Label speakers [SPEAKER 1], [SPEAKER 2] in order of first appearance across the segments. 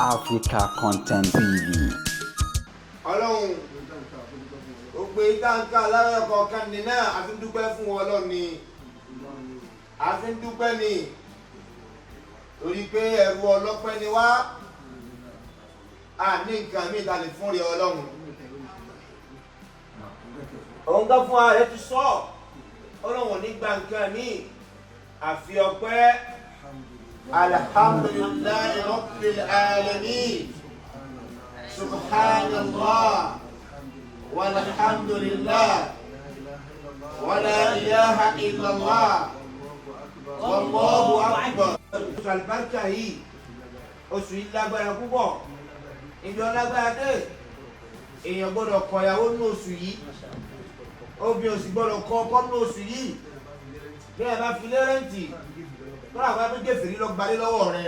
[SPEAKER 1] Africa Content TV.
[SPEAKER 2] Ọlọ́run gbogbo ìdáǹkà lára kọ̀ọ̀kan ní náà a fi ń dúpẹ́ fún Ọlọ́run ni a fi ń dúpẹ́ ni torí pé ẹrú ọlọ́pẹ́ ni wá a ní nǹkan mí ta lè fún rí Ọlọ́run òun tó fún ààrẹ ti sọ Ọlọ́run ní gba nǹkan mí àfi ọpẹ́ alhamdulillahi rabbil alamin. Subhanallah walhamdulillah wala ilaha illallah wallahu akbar. Oṣù àlùbáríkà yìí oṣù yìí lágbára púpọ̀ ìjọ lágbára dé èèyàn gbọ́dọ̀ kọ ìyàwó ní oṣù yìí obìnrin òsì gbọ́dọ̀ kọ ọkọ ní oṣù yìí bí ẹ bá fi lé rẹ́ǹtì tọ́lá àwọn abẹ́jẹ́ fèrè lọ gbalé lọ́wọ́ rẹ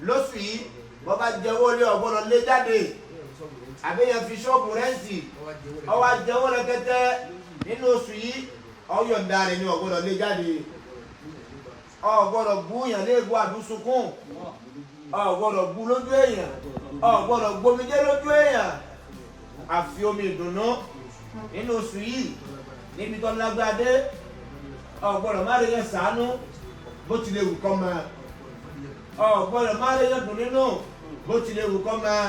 [SPEAKER 2] lóṣù yìí bọ́ bá jẹ́wọ́ lé ọ̀gbọ́dọ̀ lé jáde àbẹ́yẹn fi ṣọ́ọ̀bù rẹ́ǹtì ọwọ́ jẹ́wọ́ rẹ́kẹ́tẹ́ nínú oṣù yìí ọ̀yọ̀ǹda rẹ̀ ni ọ̀gbọ́dọ̀ lé jáde ọ̀gbọ́dọ̀ gúnyàn léegun àdúsunkún ọ̀gbọ́dọ̀ gún lójú èèyàn ọ̀gbọ́dọ̀ gbomijé lójú èèyàn àfi omi ìdùnnú nínú oṣù yìí níbi tó lágbádé ọ̀gbọ́dọ̀ má lè yẹ ṣàánú bó tilẹ̀ wù kọ́ máa ọ̀gbọ́dọ̀ má lè yẹ dùn nínú bó tilẹ̀ wù kọ́ máa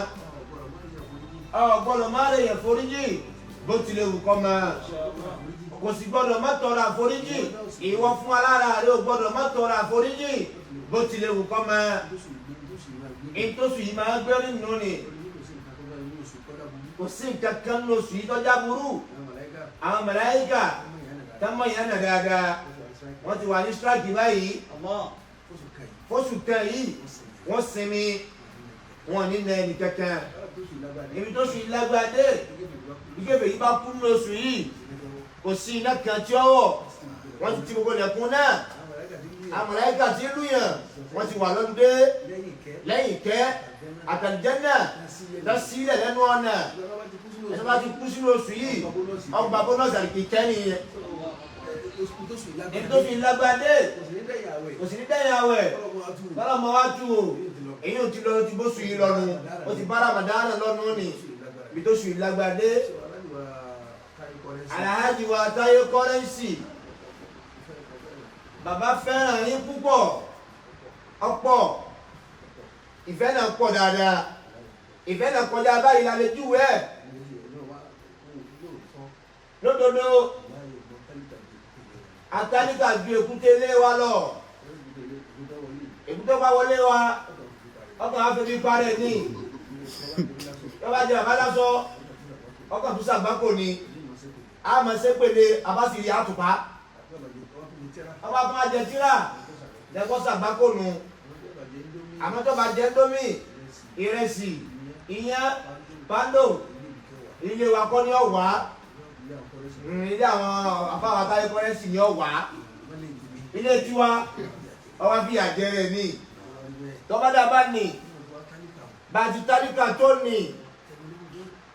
[SPEAKER 2] ọ̀gbọ́dọ̀ má lè yẹ foríjì bó tilẹ̀ wù kọ́ máa kò sì gbọ́dọ̀ má tọrọ àforíjì ìwọ fún alára rẹ ò gbọ́dọ̀ má tọrọ àforíjì bó tilẹ̀ wù kọ́ máa ìtòsù yìí máa gbé nínú ni kò sí nǹkan kan ní oṣù yìí tọ́já burú àwọn màláíkà táwọn yẹn nà dáadáa wọ́n ti wà ní strike báyìí fóṣù kan yìí wọ́n sinmi wọn ní nà ẹnì kankan ibi tó sì lágbàdé ìgbébè yìí bá kú ní oṣù yìí kò sí iná kan tí ó wọ̀ wọ́n ti gbogbo lẹ̀kùn náà àwọn màláíkà tí ń lùyàn wọ́n ti wà lọ́dúndé lẹ́yìn ìkẹ́ àtàlìjẹ́nà lọ́sílẹ̀ lẹ́nu ọ̀nà ẹ̀sọ́ bá ti kú sínú oṣù yìí ọgbà bónọ́sì àríkì kẹ́ni yẹn ètò fi lágbàdé kò sí ní dẹ́yàwó ẹ̀ bọ́lọ́mọ wá tú o èyí ò ti lọ ti bóṣù yìí lọ́nu ó ti bá Ramadan lọ́nu ní ibi tó ṣù yìí lágbàdé Alhaji wa Taye kọ́rẹ́nsì bàbá fẹ́ràn yín púpọ̀ ọ̀pọ̀ ìfẹ́ náà pọ̀ dáadáa ìfẹ́ náà kọjá báyìí lálẹ́ júwẹ́ ẹ̀ lódodo àtàlíkà ju èkúté lé wa lọ èkúté bá wọlé wa ọkàn á fi bí parẹ́ ní yọba jẹ bàbá lásọ ọkàn tó sàgbákò ni a mọ̀ sí pèlè abásìrì àtùpá ọba tó máa jẹ tíra jẹ́kọ́ sàgbákò nù àmọ́ tó bá jẹ́ ndómì ìrẹsì ìyẹn pando ilé wa kọ́ ní ọ̀wá ilé àwọn afáwọn Taye kọ́rẹ́nsì ní ọ̀wá ilé tiwa ọwá bí àjẹrẹ ní tọ́bádà bá ní bàtí tálíkà tó ní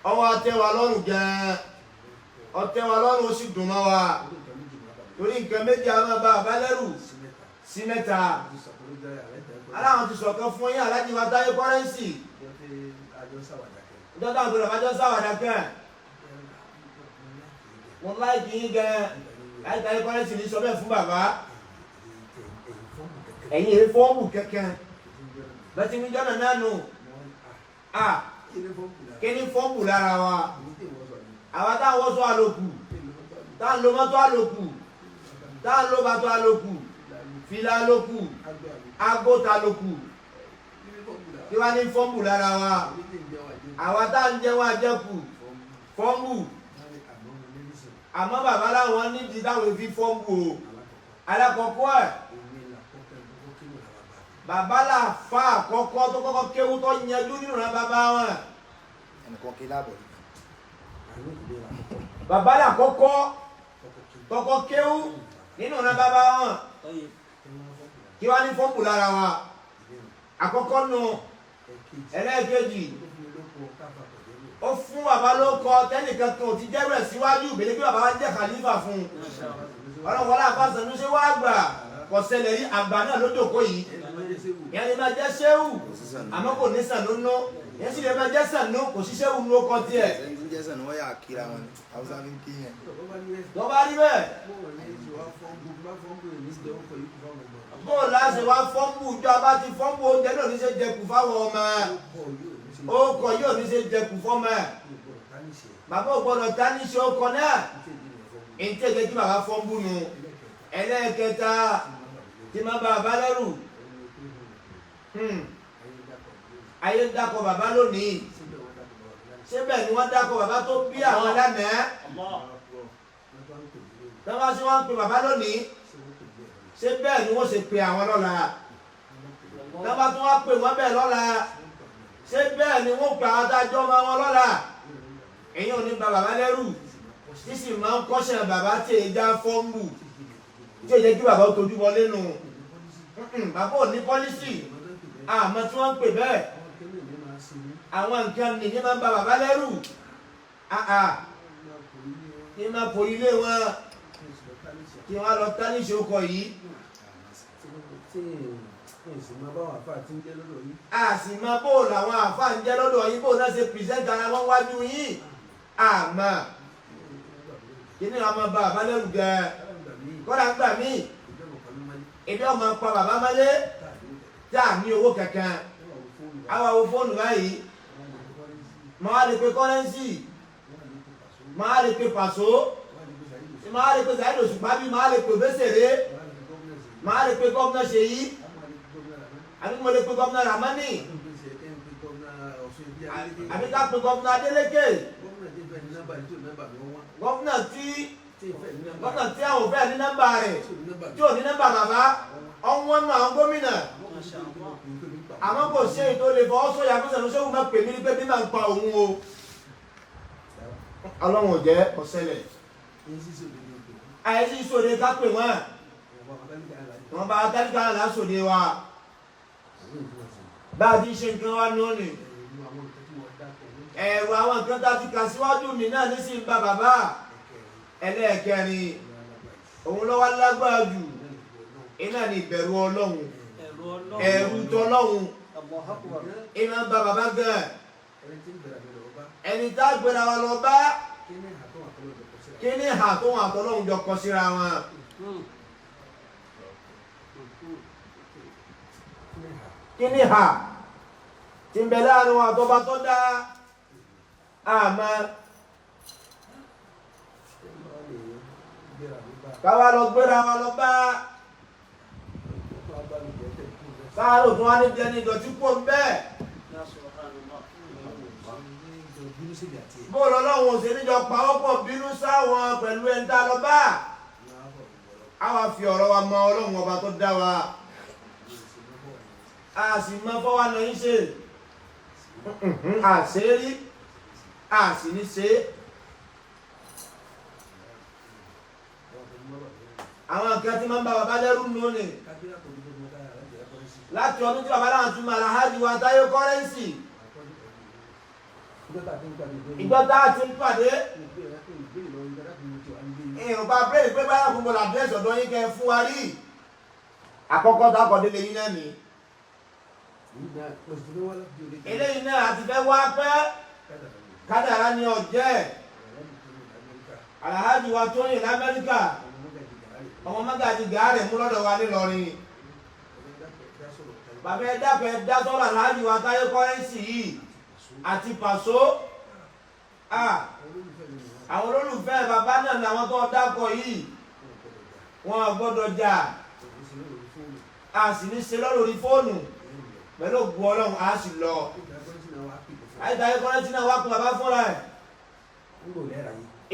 [SPEAKER 2] ọwọ́ ọtẹ́wà lọ́rùn gan-an ọtẹ́wà lọ́rùn ó sì dùn mọ́ wa torí nǹkan méjì àwọn ọba àbálẹ́rù sí mẹ́ta aláwọn ti sọ̀kan fún yín Alhaji wa Taye kọ́rẹ́nsì ìjọba àgbẹ̀rẹ̀ àbájọ́ sáwàdà kan wọ́n láìkì yín gan láì Taye kọ́rẹ́nsì ní sọ bẹ́ẹ̀ fún bàbá ẹ̀yìn èrè fọ́ọ̀mù kankan bẹ́tí ní jọ́nà náà nù kí ní fọ́ọ̀mù lára wa àwọn táwọn sọ àlòkù táwọn lo mọ́tò àlòkù táwọn lo bàtò àlòkù fìlà àlòkù agbóta lókù tí wá ní fọ́ọ̀mù lára wa àwọn tá ń jẹun àjẹkù fọ́ọ̀mù àmọ́ bàbá láwọn nídìí táwọn fi fọ́ọ̀mù o alákọ̀ọ́kọ́ ẹ̀ bàbá là fa àkọ́kọ́ tó kọ́kọ́ kéwú tó yanjú nínú rẹ̀ bàbá wọn bàbá là kọ́kọ́ kéwú nínú rẹ̀ bàbá wọn kí wá ní fọ́ọ̀mù lára wa àkọ́kọ́ nù ẹlẹ́ẹ̀kejì ó fún bàbá ló kọ tẹ́nìkan kan ò ti jẹ́rù ẹ̀ síwájú ìbèlè bí bàbá wa jẹ́ khalifa fún ọlọ́run wọlé àbá Sannu ṣe wá gbà kò ṣẹlẹ̀ yìí àgbà náà ló jókòó yìí ìyẹn lè máa jẹ́ Shehu àmọ́ kò ní Sannu nú ìyẹn sì lè máa jẹ́ Sannu kò sí Shehu nú ọkọ tiẹ̀. lọ́ba rí bẹ́ẹ̀. bó o láṣẹ wá fọ́nbù jọ abá ti fọ́nbù oúnjẹ náà ní ṣe jẹkù fáwọn ọmọ ó kọ yóò ní ṣe jẹkù fọ́mọ bàbá ò gbọ́dọ̀ ta ní ṣe ọkọ náà ìtẹ́jẹ́ kí bàbá fọ́nbù nù ẹlẹ́ẹ̀kẹta tí máa bá bàbá lẹ́rù ayé dákọ̀ bàbá lónìí síbẹ̀ ni wọ́n dákọ̀ bàbá tó bí àwọn lánàá lọ́wọ́ sí wọ́n ń pe bàbá lónìí síbẹ̀ ni wọ́n ṣe pe àwọn lọ́la lọ́wọ́ tí wọ́n pe wọ́n bẹ́ẹ̀ lọ́la síbẹ̀ ni wọ́n pe àwọn adájọ́ ọmọ wọn lọ́la èyí ò ní ba bàbá lẹ́rù sísì máa ń kọ́ṣẹ́ bàbá tí èyí já fọ́ọ̀mù tí èyí jẹ́ kí bàbá ó tojú wọlé nù bàbá ò ní pọ́lísì àmọ́ tí wọ́n ń pè bẹ́ẹ̀ àwọn nǹkan nìyí máa ń ba bàbá lẹ́rù kí máa pò ilé wọn kí wọ́n lọ tá níṣẹ́ ọkọ̀ yìí. a sì máa bó làwọn àfáà ń jẹ́ lọ́dọ̀ yìí bó náà ṣe pìrìsẹ́ńtì ara wọn wájú yìí àmọ́ kí ni àwọn bá bàbá lẹ́rù gẹ̀ kọ́dà ń gbà mí ebi ọmọ pa bàbá mọ́lé tí a ní owó kankan àwọn àwọn fóònù báyìí máa lè pe kọ́rẹ́nsì máa lè pe pàṣọ máa lè pe Saheed Òṣùpá bí máa lè pe Bẹ́sẹ̀rẹ́ máa lè pe gómìnà Ṣèyí àbí mo lè pe gómìnà Ramani àbí ká pe gómìnà Adélékè gómìnà tí àwọn òfẹ́ ní nọ́mbà rẹ̀ tí ò ní nọ́mbà bàbá ọ̀wọ́n náà àwọn gómìnà àmọ́ kò ṣe ètò lè fọ́ sọ́yà kó Sannu Shehu máa pè mí ní pé bí máa ń pa òun o ọlọ́run ò jẹ́ ọ̀sẹ̀lẹ̀ àyẹ̀sí ìṣòro ká pè wọ́n bá tálíkà lásòdè wa bá a ti ṣe nǹkan wá lónìí ẹ̀rù àwọn nǹkan tá a ti kà síwájú mi náà ní sí ń bá bàbá ẹlẹ́ẹ̀kẹrin òun lọ́wọ́ lágbára jù iná ní ìbẹ̀rù ọlọ́run ẹ̀rù tọ́lọ́run iná ń bá bàbá gan ẹni tá a gbéra wa lọ bá kí ní ìhà tó wọn àtọ́lọ́run jọ kọ síra wọn. kí ní ìhà tí ń bẹ láàrin wọn àtọ́ba tó dá àmọ́ káwa lọ gbéra wa lọ bá káàrò fún wa níbi ẹni ìdọ̀tí pò ń bẹ́ẹ̀ bóòlù ọlọ́run ò sí níjọ pàwọ́pọ̀ bínú sáwọn pẹ̀lú ẹni tá a lọ bá a wá fi ọ̀rọ̀ wa mọ ọlọ́run ọba tó dá wa a sì mọ fọwọ́ náà ń ṣe àṣírí a sì ní ṣe àwọn nǹkan tí máa ń bá bàbá lẹ́rù lónìí láti ọdún tí bàbá láwọn tún máa Alhaji wa Taye kọ́rẹ́nsì ìgbọ́ta ti ń pàdé èèyàn bá bẹ́ẹ̀ pé báyà fún bọ́lá àdírẹ́sì ọ̀dọ́ yín kẹ́ fún wa rí àkọ́kọ́ tá a kọ́ délé yín náà ní eléyìí náà àti fẹ́ wá pẹ́ kádàrá ní ọ̀jẹ́ Alhaji wa tó yìn l'Amẹ́ríkà ọmọ Mágàjí Gàárẹ̀ mú lọ́dọ̀ wa nílọrin bàbá ẹ dákun ẹ dá sọ́rọ̀ Alhaji wa Taye kọ́rẹ́nsì yìí àti pàṣọ àwọn olólùfẹ́ bàbá náà làwọn tó dákọ̀ yìí wọn gbọ́dọ̀ jà a sì ní ṣe lórí fóònù pẹ̀lú ògùn ọlọ́run a sì lọ Taye kọ́rẹ́nsì náà wá kún bàbá fúnra ẹ̀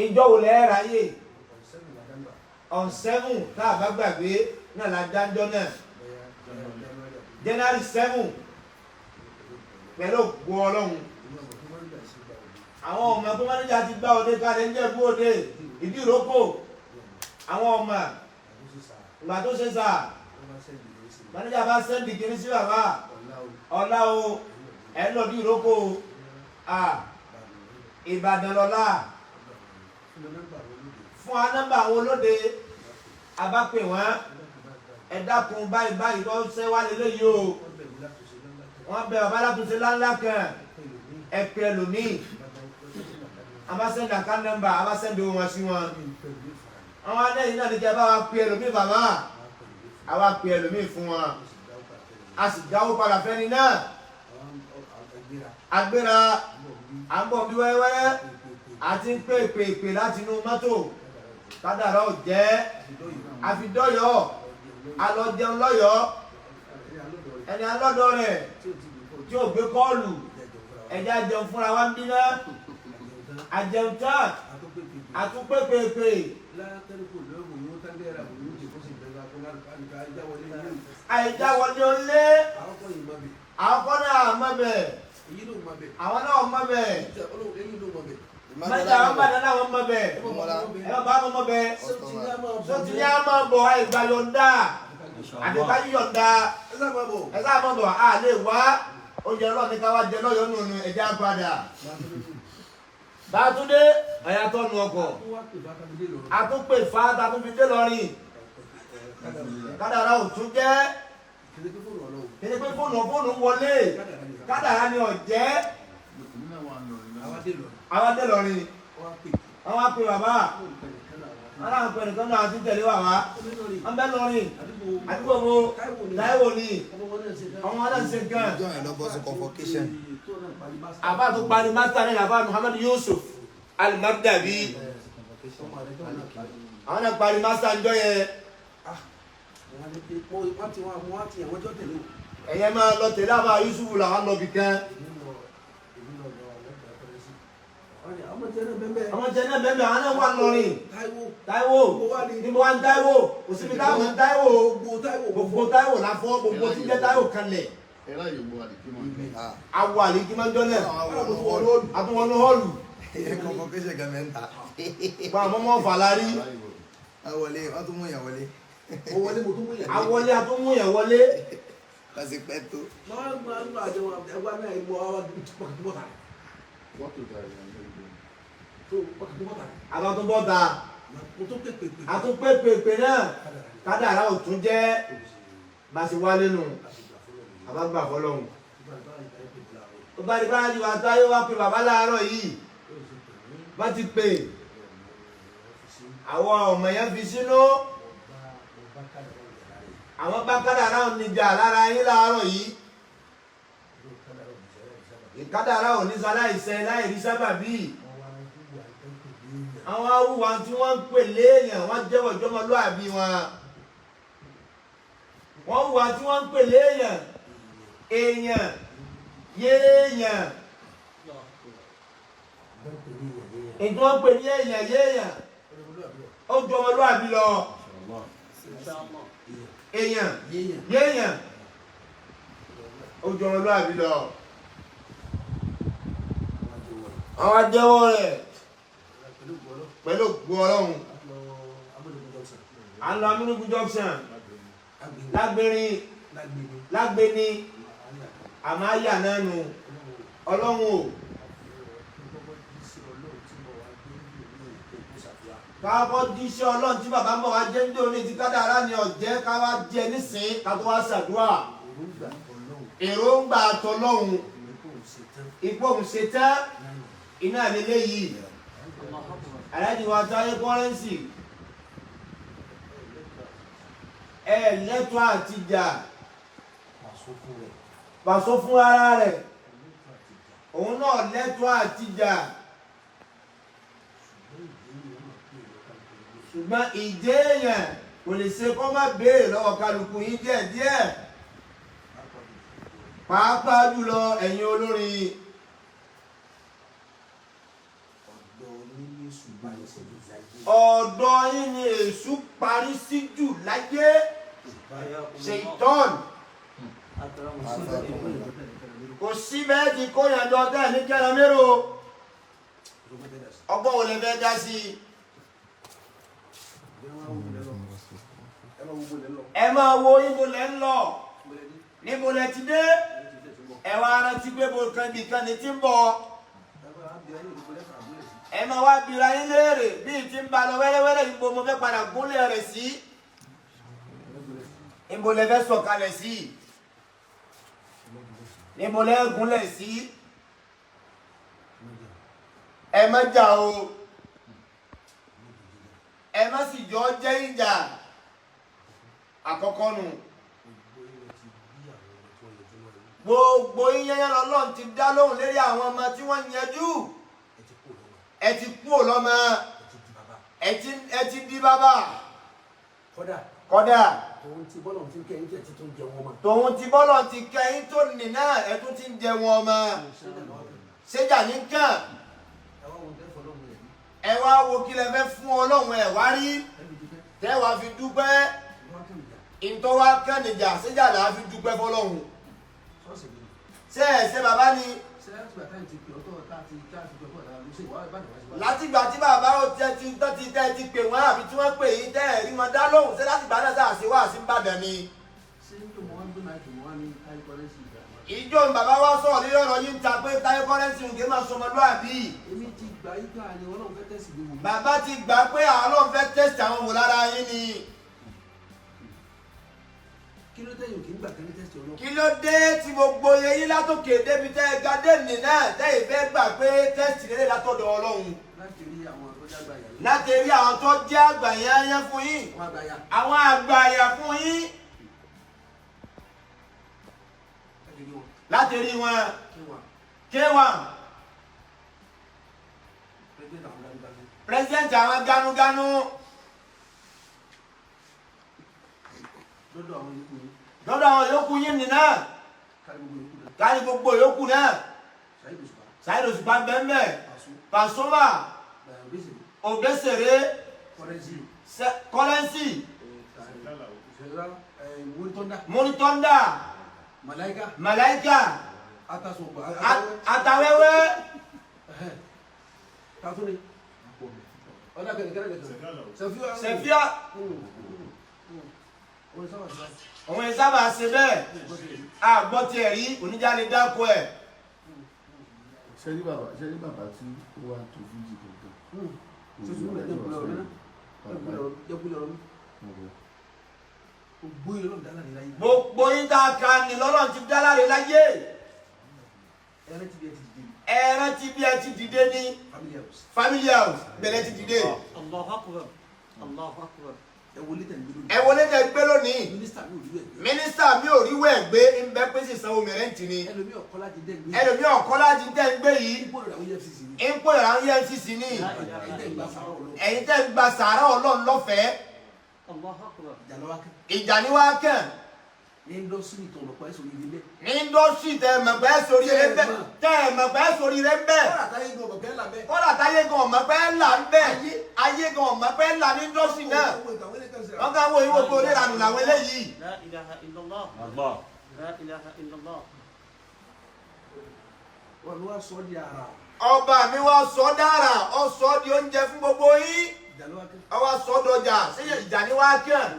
[SPEAKER 2] ìjọ wò lẹ́ẹ̀rà yé on 7 tá a bá gbàgbé náà la dájọ́ náà January 7 pẹ̀lú ògùn ọlọ́run àwọn ọmọ tó mánéjà ti gbá òde kalẹ̀ ń jẹ́ bú òde ìdí ìrókò àwọn ọmọ ìgbà tó ṣe sà mánéjà bá sẹ́ndì kiri sí bàbá ọ̀la o ẹ̀ ń lọ bí ìrókò Ìbàdàn lọ́la fún wa nọ́mbà àwọn olóde abápè wọn ẹ dákun báyìí tó ṣe wá lélẹ́yìí o wọ́n bẹ bàbá látúnṣe láńlá kan ẹ pè ẹlòmíì abásẹ́ndì àká nọ́mbà abásẹ́ndì wọn sí wọn àwọn adẹ́yìn náà ní kí ẹ bá wa pè ẹlòmíì bàbá àwa pè ẹlòmíì fún wọn a sì dáwó padà fẹ́ni náà agbéra à ń bọ̀ bí wẹ́wẹ́ àti ń pè láti inú mọ́tò kádàrá ò jẹ́ àfidọ́yọ̀ alọ́jẹun lọ́yọ̀ ẹni alọ́dọ̀ rẹ̀ tí ò gbé kọ́ọ̀lù ẹ̀jẹ̀ àjẹun fúnra wa ń bínú àjẹun tán àtúpépèpè àìjáwọlé olé àwọn kọ́ náà mọ̀ bẹ̀ àwọn náà mọ̀ bẹ̀ mẹ́ta àwọn bàdá náà wọ́n mọ̀ bẹ̀ ẹ̀rọ bá mọ̀ bẹ̀ sọ́tì ní àmọ́ bọ̀ àìgbà yọ̀ǹda àdìbá yọ̀ǹda ẹ̀sà mọ̀ bọ̀ a lè wá oúnjẹ ọlọ́ọ̀ni ká wá jẹ lọ́yọ̀ nù ẹ̀jẹ̀ àgbàdà bàtúndé ẹ̀yàtọ̀ nù ọkọ̀ àtúnpè fàtà tó fi dé lọ́rìn kádàrá ò tún jẹ́ kéde pé fóònù wọlé kádàrá ni ọ̀jẹ́ àwọn dé lọ́rìn àwọn apè bàbá aláwọn apè nìkan náà ti tẹ̀lé wà wá wọ́n bẹ́ lọ́rìn àdúgbò wo Táíwò ni ọmọ náà ṣe nǹkan àbá tó parí mástà ní àbá Muhammad Yusuf al-Magdabi àwọn náà parí mástà ń jọ yẹn ẹ̀yẹ máa lọ tẹ̀lé àbá Yusuf làwọn lọ bì kan ọmọ jẹ náà bẹ́ẹ̀ àwọn náà wà lọ́rìn Táíwò ní mo wá ń Táíwò òsibí táwọn ń Táíwò gbogbo Táíwò láfọ́ gbogbo tí jẹ́ Táíwò kanlẹ̀ awọ àlejò máa ń jọ náà àtúwọnú họ́ọ̀lù gba àwọn ọmọ fàlárí
[SPEAKER 3] awọlé wọn tún mú yàn wọlé
[SPEAKER 2] awọlé àtúmú yàn wọlé
[SPEAKER 3] kasi pẹ́ tó.
[SPEAKER 2] àwọn tó bọ́ ta àtúnpépèpè náà kádàrá ò tún jẹ́ bá ṣe wá nínú àbágbà fọlọ́hún ó bá di bá di wà Táyé wá pé bàbá láàárọ̀ yìí bá ti pè àwọn ọmọ yẹn fi sínú àwọn bá kádàrá ò níjà lára yín láàárọ̀ yìí ìkádàrá ò ní sáláìsẹ láìrí sábàbí àwọn awúwa tí wọ́n ń pè léèyàn wọ́n jẹ́wọ́ ìjọmọlúàbí wọ́n wúwa tí wọ́n ń pè léèyàn èèyàn yéèyàn èyí wọ́n ń pè ní èèyàn yéèyàn ó jọmọlúàbí lọ èèyàn yéèyàn ó jọmọlúàbí lọ àwọn ajẹ́wọ́ rẹ̀ pẹ̀lú ògbó ọlọ́run à ń lọ amúnúkú junction lágbéni àmáyà náà nù ọlọ́run o káwọ́ díṣẹ́ ọlọ́run tí bàbá mọ̀ wá jẹ́ ní òní ti kádàrá ni ọ̀jẹ́ káwá jẹ nísìn ká tó wá ṣàdúrà èròǹgbà tọlọ́run ipò òun ṣe tán iná àlélẹ́ yìí aláàjì wa Táyé kọ́rẹ́nsì lẹ́tọ́ àti jà pàṣọ fún ara rẹ̀ òun náà lẹ́tọ́ àti jà ṣùgbọ́n ìjẹ́ èèyàn kò lè ṣe kó má béèrè lọ́wọ́ kálukú yín díẹ̀díẹ̀ pàápàá jùlọ ẹ̀yin olórin ọ̀dọ̀ yín ni èṣù parí sí jù láyé ṣèitán kò sí bẹ́ẹ̀ tí kó yàn lọ tẹ́ ní kẹ́rọ mérò ọgbọ́n ò lè fẹ́ dá sí ẹ máa wo ibo lẹ́ ń lọ níbo lẹ ti dé ẹ wá rántí pé bo kan bí kan ní tí ń bọ̀ ẹ máa wá bira yín léèrè bí ti ń ba lọ wẹ́rẹ́wẹ́rẹ́ yìí mo fẹ́ padà gúnlẹ̀ rẹ̀ sí níbo lẹ fẹ́ sọ̀kalẹ̀ sí níbo lẹ gúnlẹ̀ sí ẹ má jà o ẹ má sì jọ jẹ́ ìjà àkọ́kọ́ nù gbogbo yíyan lọ́lọ́run ti dá lóhùn lérí àwọn ọmọ tí wọ́n yanjú ẹ ti kú lọ́mọ ẹ ti di bàbá kódà
[SPEAKER 4] tòun ti bọ́lọ̀ ti kẹ́yìn tẹ̀ tí tó ń jẹ wọn mọ́.
[SPEAKER 2] tòun ti bọ́lọ̀ ti kẹ́yìn tó nì náà ẹ tún ti ń jẹ wọn mọ́ ṣéjà ní kàn ẹ wá wo kí lẹ fẹ́ fún ọlọ́run ẹ wá rí tẹ́ wàá fi dúpẹ́ ìtọ́ wa kẹ́nìjà ṣéjà là á fi dúpẹ́ fọlọ́run ṣé ẹ ṣe bàbá ni látìgbà tí bàbá ó tẹ́ ti pè wọ́n àbí tí wọ́n pè yín tẹ́ ẹ̀ rí wọn dá lóhùn ṣé látìgbà náà sáà ṣe wá sí Ìbàdàn ni. ìjọ bàbá wa sọ̀rọ̀ lórí ọ̀rọ̀ yìí ń ta pé Táyé kọ́rẹ́nsì ń gé máa sọmọlúàbí. bàbá ti gbà pé àwọn ọlọ́run fẹ́ tẹ́sítì àwọn wò lára yín ni.
[SPEAKER 4] kí ló dé yòó kí n gbà kẹ́lẹ́ tẹ́sítì ọlọ́run.
[SPEAKER 2] kí ló dé tí gbogbo yẹn látòkè débi tẹ́ ẹ ga dé nì náà tẹ́ ìfẹ́ gbà pé tẹ́sítì lélẹ̀ látọ̀dọ̀ ọlọ́run. láti rí àwọn tó jẹ́ àgbàyà yẹn fún yín. àwọn àgbàyà fún yín. láti rí wọn. K1. president àwọn ganuganu. lọ́dọ̀ àwọn yòókù yín nìna kárí gbogbo yòókù náà Saheed Òṣùpá bẹ́ẹ̀ Pasuma Obesere Currency Monitonda Malaika Atawewe Sefia òun ẹ̀ sábà ṣe bẹ́ẹ̀ àgbọ́ tiẹ̀ rí oníjàlè dáko ẹ̀.
[SPEAKER 5] ṣé ní bàbá tí ó wà tó fújì kankan
[SPEAKER 2] gbogbo yín tá a kà ní lọ́lọ́run ti dá láre láyé ẹran tí bí ẹ ti dìde ní family house bẹ̀rẹ̀ ti dìde.
[SPEAKER 4] Allahu Akbar. Allahu Akbar.
[SPEAKER 2] ẹ wọlé tẹ gbé lónìí mínísítà mi ò rí wẹ̀ gbé ń bẹ pé sì sanwó mẹ́rẹ́ǹtì ni ẹlòmí ọ̀kọ́lá ti tẹ́ ń gbé yìí ń pò ìràwọ̀ EFCC ní ẹ̀yin tẹ́ ń gba sàárà ọlọ́run lọ́fẹ̀ẹ́ ìjà ni wá kàn ní indọ́sítì tẹ mọ̀pẹ́ sórí rẹ bẹ́ẹ̀ tẹ mọ̀pẹ́ sórí rẹ bẹ́ẹ̀ kọ́dà táyé gan mọ̀pẹ́ là ń bẹ́ẹ̀ ayé gan mọ̀pẹ́ là ní indọ́sítì náà wọ́n ká wo ìwé kó lè rànù làwọn eléyìí.
[SPEAKER 4] La ilaha illallah. La ilaha illallah. wọ́n wá sọ di ara.
[SPEAKER 2] ọba mi wá sọ dára ọ sọ di oúnjẹ fún gbogbo yín ọ wá sọ dọjà ṣé ìjà ni wá kàn.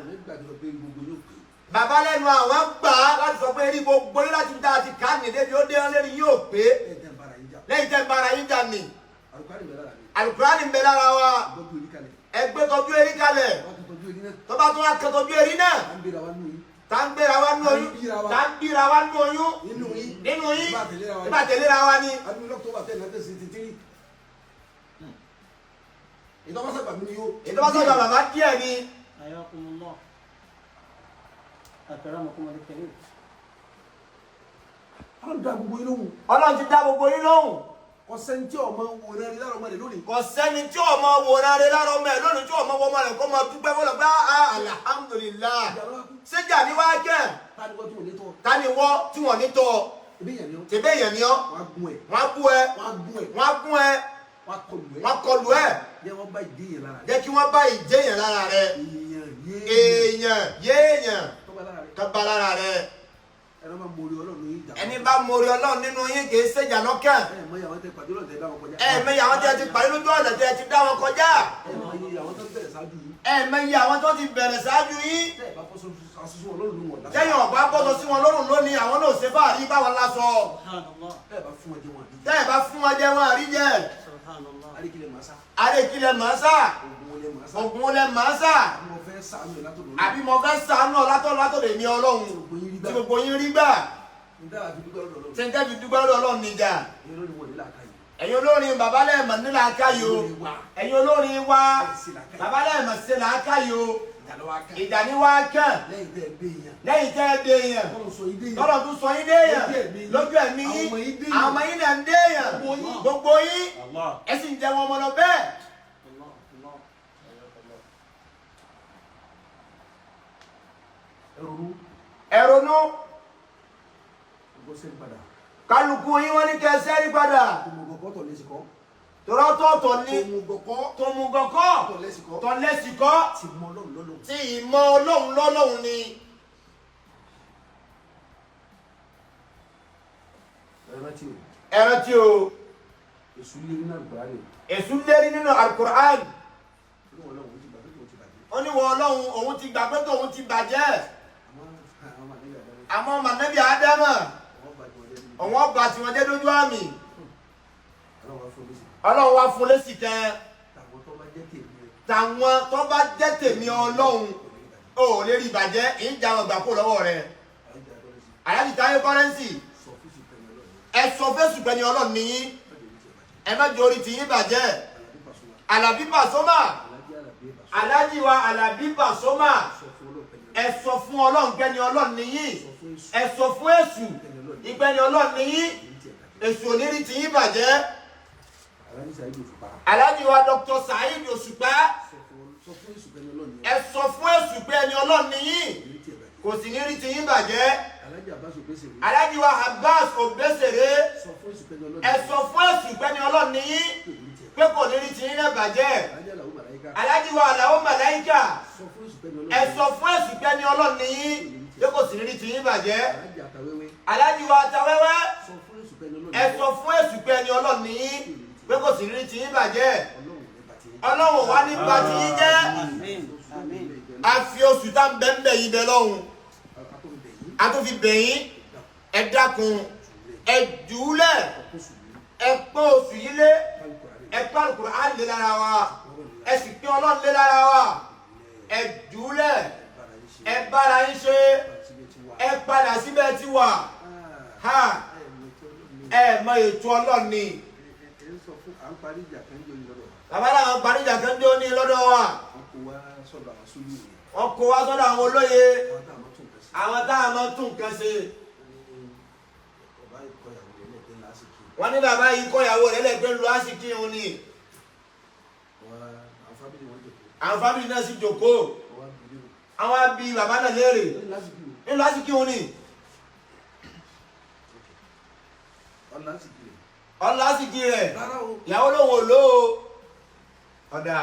[SPEAKER 2] bàbá lẹ́nu àwọn gbà á láti sọ pé rí gbogbo yín láti dá àti ká ní débi ó dé ọ́ lérí yóò pé lẹ́yìn tẹ́ ń bára yín jà ní. Àlùkùránì ń bẹ lára wa ẹgbẹ́ tọ́jú erí kalẹ̀ tó bá tún wá kẹ́ tọ́jú erí náà tá ń gbéra wa nú oyún tá ń bíra wa nú oyún nínú yín nígbà tẹ̀léra wa ni. ìtọ́wọ́sọ̀gbà bàbá díẹ̀ ni. Ọlọ́run ti dá gbogbo yín lóhùn.
[SPEAKER 4] kò sẹ́ni tí ọmọ wòran rẹ lára ọmọ rẹ lónìí.
[SPEAKER 2] kò sẹ́ni tí ọmọ wòran rẹ lára ọmọ rẹ lónìí tí ọmọ wọmọ rẹ kó máa dúpẹ́ fọlọ́ pé alhamdulillah ṣéjà ni wá kẹ́ tani wọ́ tí wọ́n ní tọ́ tẹ̀bẹ́ yẹn ni ọ́ wọ́n á bú ẹ wọ́n á gún ẹ wọ́n á kọlù ẹ jẹ́ kí wọ́n bá ìdé yẹn lára rẹ èèyàn yéèyàn tó bá lára rẹ. ẹni bá mórí ọlọ́run nínú yín kì í ṣèjà lọ́kàn. ẹ mẹ́yà àwọn tẹ́ ti pàdé lójú ọ̀nà tẹ́ ti dá wọn kọjá. ẹ mẹ́yà àwọn tó ti bẹ̀rẹ̀ ṣáájú yín. tẹ́yìn ọ̀pá bọ́sọ sí wọn lọ́rùn lónìí àwọn náà ṣe fáàrí báwọn lásọ. tẹ́ ẹ bá fún wọn jẹ wọn àrí jẹ. àríkìlẹ̀ màásà ògùn olè màásà àbí mo fẹ́ ṣàánú látọ̀dọ̀ èmi Ọlọ́run tí gbogbo yín rí gbà tí ń tẹ́bi dúpẹ́ lọ́dọ̀ Ọlọ́run níjà ẹ̀yin olórin bàbá lẹ́ẹ̀mọ̀ nílà káyò ẹ̀yin olórin wa bàbá lẹ́ẹ̀mọ̀ sí là káyò ìjà ní wá kàn lẹ́yìn tẹ́ ẹ dé yẹn tọ́lọ̀ tún sọ yín dé yẹn lójú ẹ̀mí yín àwọn ọmọ yín náà ń dé yẹn gbogbo yín ẹ sì ń jẹ wọn ọmọ lọ bẹ́ẹ̀. ẹ ronú kálukú yín wọ́n ní kẹ́ ẹ sẹ́rí padà tọ́lọ́tọ̀ọ̀tọ̀ ní tòmùgọ̀kọ́ tọ̀lẹ́sìkọ́ tí ìmọ̀ Ọlọ́run lọ́lọ́run ni. ẹ rántí o èṣù lérí nínú Al-Qur'an ó ní wọ Ọlọ́run òun ti gbà pé tóun ti bàjẹ́ àmọ́ mànẹ́bí Ádámà òun ọba tí wọ́n jẹ́ lójú àmì Ọlọ́run wá fún lésì kan tàwọn tó bá jẹ́ tèmi Ọlọ́run ò lè rí ìbàjẹ́ ìjà wọn gbà kó lọ́wọ́ rẹ̀ àyájí Táyé kọ́rẹ́nsì ẹ sọ fésù pẹ̀lú Ọlọ́run nìyí ẹ má jẹ́ orí ti yín bàjẹ́ Àlàbí Pàsómà alájí wa Àlàbí Pàsómà ẹ sọ fún Ọlọ́run pẹ̀lú Ọlọ́run nìyí ẹ sọ fún Èṣù ìpẹ̀lú Ọlọ́run nìyí Èṣù ò ní rí ti yín bàjẹ́. Aláàjì wa Dr. Saheed Òṣùpá ẹ sọ fún Èṣù pé ẹni Ọlọ́run ni yín kò sì ní rí ti yín bàjẹ́. Aláàjì wa Abbas Obesere ẹ sọ fún Èṣù pé ẹni Ọlọ́run ni yín pé kò ní rí ti yín náà bàjẹ́. Aláàjì wa Àlàó Màláíkà ẹ sọ fún Èṣù pé ẹni Ọlọ́run ni yín pé kò sì ní rí ti yín bàjẹ́. Aláàjì wa Tawẹ́wẹ́ ẹ sọ fún Èṣù pé ẹni Ọlọ́run ni yín pé kò sì rí ti yín bàjẹ́. Ọlọ́run wá nípa ti yín jẹ́ a fi oṣù tá ń bẹ́ẹ̀ yín bẹ lọ́hùn a tó fi bẹ̀yìn ẹ dákun ẹ jùúlẹ̀ ẹ pọ́n oṣù yìí lé ẹ pọ́n Al-Qur'an lé lára wa ẹ sì pín Ọlọ́run lé lára wa ẹ jùúlẹ̀ ẹ bára yín ṣe ẹ padà síbẹ̀ tí wà ẹ mọ ètò Ọlọ́run ni. Bàbá làwọn parí ìjà kan jó ní lọ́dọ̀ wa. Wọ́n kó wá sọ́dọ̀ àwọn olóye. Àwọn táwọn máa tún nǹkan ṣe. Wọ́n ní bàbá yìí kọ́ ìyàwó rẹ̀ lẹ́gbẹ̀ẹ́ lu àsìkí òun ni. Àwọn fámìlì náà sì jókòó. Àwọn abí bàbá náà léèrè. Nílùú àsìkí òun ni. Ọlásìkí rẹ̀ ìyàwó lòun ò lò ó ọ̀dà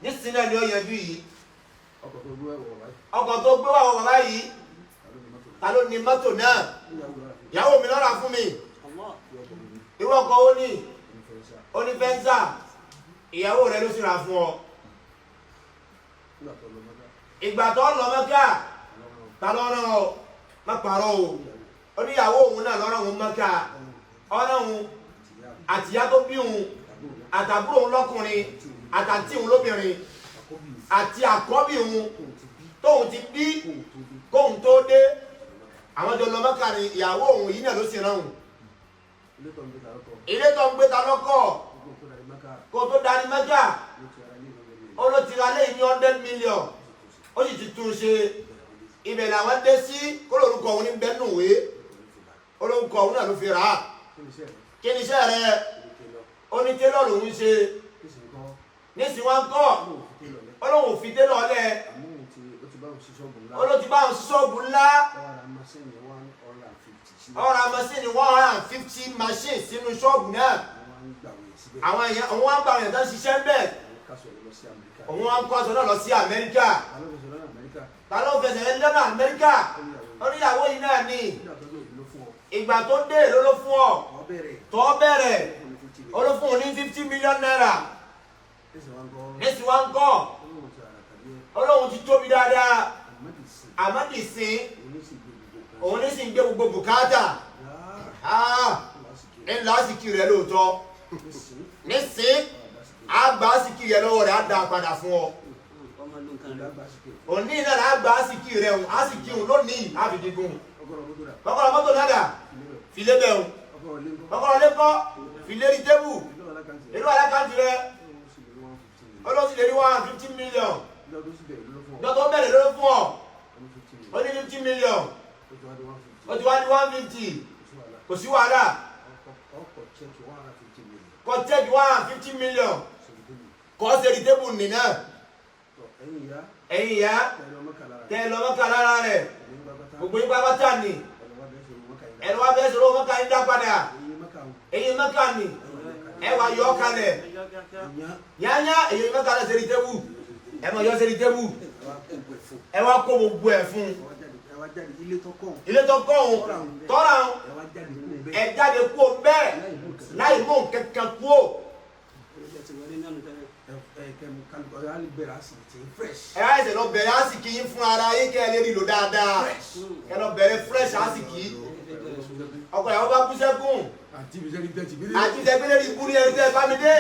[SPEAKER 2] nísìnyí náà ni ó yanjú yìí ọkọ̀ tó gbé wà wọ bàbá yìí ta ló ní mọ́tò náà ìyàwó mi lọ́ra fún mi irú ọkọ̀ ó ní onífẹ́ńsà ìyàwó rẹ̀ ló sì rà fún ọ ìgbà tó lọ Mẹ́kà ta lọ́rọ̀ ọ má parọ́ o ó ní ìyàwó òun náà lọ́rọ̀ òun Mẹ́kà ọlọ́run àtìyá tó bí òun àtàbúrò òun lọ́kùnrin àtàntí òun lóbìnrin àti àkọ́bí òun tóun ti bí kóun tó dé àwọn jọ lọ Mẹ́kà ní ìyàwó òun yìí náà ló sì rán òun ilé tó ń gbé ta lọ́kọ̀ kó tó darí Mẹ́kà ó ló ti ra léyìn ní 100 million ó sì ti tún ṣe ibẹ̀ làwọn dé sí kó lórúkọ òun ní bẹ́ẹ̀ nùwé olórúkọ òun náà ló fi rà á kí ni iṣẹ́ rẹ̀ onítẹ́lọ̀ lòun ṣe nísìn wọn kọ́ ọlọ́run òfin tẹ́lọ̀ lẹ̀ olóòtú bá ń ṣọ́ọ̀bù ńlá ọ̀rọ̀ àmọ́síni 150 machine sínú ṣọ́ọ̀bù náà àwọn èèyàn òun wá ń gba àwọn èèyàn tó ń ṣiṣẹ́ ń bẹ̀ òun wá ń kọ́ aṣọ náà lọ sí Amẹ́ríkà ta ló fẹsẹ̀ ẹ́ lọ́nà Amẹ́ríkà oníyàwó yìí náà ni ìgbà tó dé ló fún ọ tó bẹ̀rẹ̀ ó ló fún ọ ní 50 million naira nísì wá ń kọ́ ọlọ́run ti tóbi dáadáa àmọ́dì sín òun ní sì ń gbé gbogbo bùkátà ńlá àsìkí rẹ̀ lóòótọ́ nísìn àgbà àsìkí rẹ̀ lọ́wọ́ rẹ̀ á dá padà fún ọ òní náà lágbà àsìkí rẹ̀ òun àsìkí òun lónìí àfìdígún kọ́kọ́rọ́ mọ́tò náà filé bẹ́ẹ̀ kọ́kọ́rọ́ lẹ́kọ́ filé rí tébù inú alákàntì rẹ̀ olóòsì lè rí 150 million lọ́tọ́ bẹ̀rẹ̀ lórí fún ọ ó ní 50 million ó ti wá ní 150 kò sí wàhálà kọ́ check 150 million kọ́ ṣe rí tébù nìna ẹ̀yìn ìyá tẹ́ lọ mọ́kà lára rẹ̀ gbogbo yín pátá ní ẹ̀rọ wa bẹ́ẹ̀ sọ̀rọ̀ mọ́kà yín dá padà èyí mọ́kà ní ẹwà yọ kalẹ̀ yányá èyí mọ́kà lọ ṣe rí tébù ẹmọ yọ ṣe rí tébù ẹwà kó gbogbo ẹ̀ fún ilé tó kọ́hún tọ́ra ẹ jáde kú bẹ́ẹ̀ láì mú kankan kú o. ẹ á ṣe lọ bẹ̀rẹ̀ àsìkí yín fún ara yín kẹ́ ẹ lè nílò dáadáa ẹ lọ bẹ̀rẹ̀ fresh àsìkí ọkọ̀ ìyàwó bá kú sẹ́kùn àti ìṣẹ́gbẹ́lẹ́ rí búrí ẹni tẹ́ bá mi dé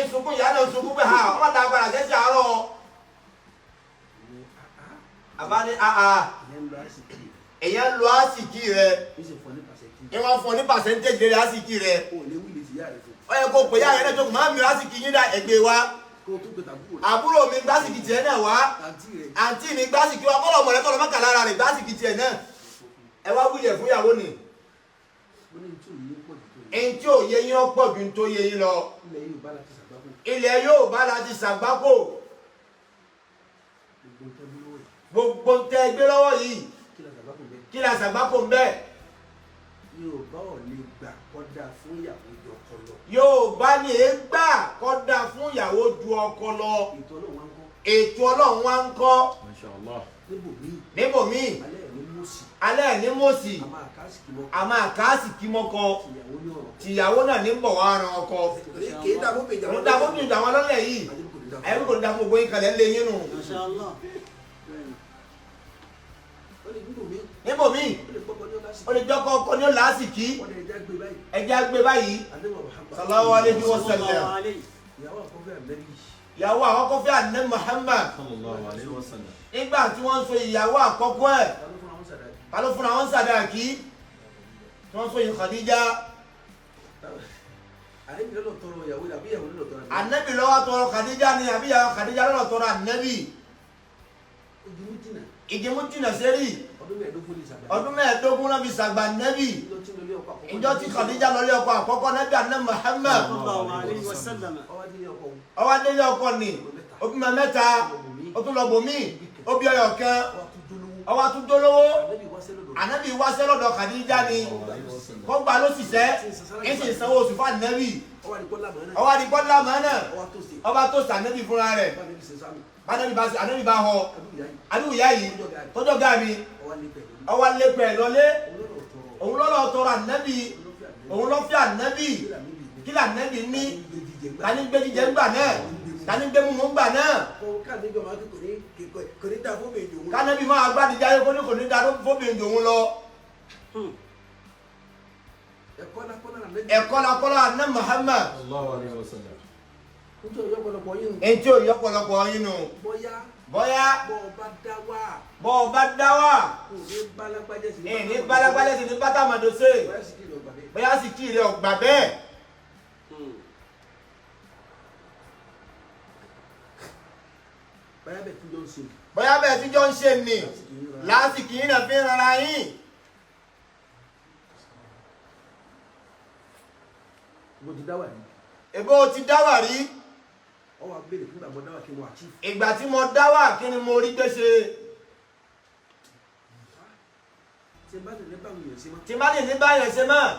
[SPEAKER 2] ìṣùkún ìyá náà ṣùkún pé ha ọmọ ta agbára jẹ́ sí àárọ̀ àbáni àà èyàn lo àsìkí rẹ̀ ìwọ̀n fún ní pàṣẹ́ntéjì rẹ̀ àsìkí rẹ̀ ó yẹ kó pè yá rẹ̀ lẹ́jọ́ máa mi àsìkí yín dá ẹgbẹ́ wa àbúrò mi gbásìkí tiẹ̀ náà wá àǹtí mi gbásìkí wa kọ́lọ̀ mọ̀rẹ́ kọ́lọ̀ mọ́kà lára rẹ̀ gbásìkí tiẹ̀ náà ẹ wá wúyẹ̀ fún ìyàwó ni èyí tí ò yẹ yín ọ̀pọ̀ ju tó yẹ yín lọ ilẹ̀ Yorùbá láti ṣàgbákò gbogbo tẹ gbé lọ́wọ́ yìí kí la ṣàgbákò ń bẹ́ẹ̀.
[SPEAKER 6] Yorùbá ò lè gbà kọ́dà fún ìyàwó ju ọkọ lọ.
[SPEAKER 2] Yorùbá ní è gbà kọ́dà fún ìyàwó ju ọkọ lọ. Ètò Ọlọ́run wá ń kọ́. Níbòmí. Alẹ́ ní mòsì. A máa kásìkí mọ́kọ. Tìyàwó náà ní bọ̀ wá ran ọkọ.
[SPEAKER 6] Kì í dàbó bèjà wọn.
[SPEAKER 2] Dàbó bèjà wọn lọ́lẹ̀ yìí. Ẹ̀rú kò ní dàbó gbogbo yín kalẹ̀ lé yín nù. Níbòmí. Ó lè jọ́kọ́ ọkọ ní ó lásìkí. Ẹjẹ́ gbé báyìí. Sallallahu alayhi wa sallam. Ìyàwó àkọ́kọ́ fẹ́ Ànábì Muhammad. Nígbà tí wọ́n ń so ìyàwó àkọ́kọ́ ẹ̀. Ta ló fúnra wọn sàdáàkí? Tí wọ́n so yìí Khadija. Ànábì ló wá tọrọ Khadija ni àbí ìyàwó Khadija ló tọrọ Ànábì. Ìdìmú jìnà sẹ́rí. Ọdún mẹ́ẹ̀ẹ́dógún náà fi sàgbà Ànábì. Ìjọ tí Khadija lọ lé ọkọ àkọ́kọ́ Ànábì Ànábì Muhammad. Ó wá délé ọkọ ni ó bímọ mẹ́ta ó tún lọ bòmí ó bí ọyọ kan ó wá tún dólówó. Ànábì wáṣẹ́ lọ́dọ̀ Khadija ni kó gbà ló ṣiṣẹ́ ń sì sanwó oṣù fún Ànábì. Ó wá di kọ́lá mọ́nà ọba tó sànábì fúnra rẹ̀ Ànábì bá họ adúgbò yá yìí tọ́jọ́ gá mi ó wá lé pẹ̀ lọlé òun lọ́lọ́ tọrọ Ànábì òun lọ́ fẹ́ Ànábì kí l'Ànábì ní tani gbé jíjẹ ńgbà náà tani gbé mímú ńgbà náà kánẹ́bí máa gbádìí jáde kó ní kò ní dá fóbìnrin jòun lọ. ẹ̀kọ́ la kọ́lá Ànábì Muhammad. Ẹ̀ntí ò yọ́pọ̀lọpọ̀ yín nù. Bọ́yá bọ́ ọ bá dá wà ní balagbálẹ̀ sí ní bátàmàdó sí bóyá sì kí rẹ̀ ọ̀gbà bẹ́ẹ̀. Bóyá bẹ́ẹ̀ tí jọ ń ṣe ní lásìkò yín náà fi ń rara yín. Èbó ti dáwà rí. Ìgbà tí mo dáwà kí ni mo rí gbèsè. Tí bá lè ní báyẹn ṣe mọ́.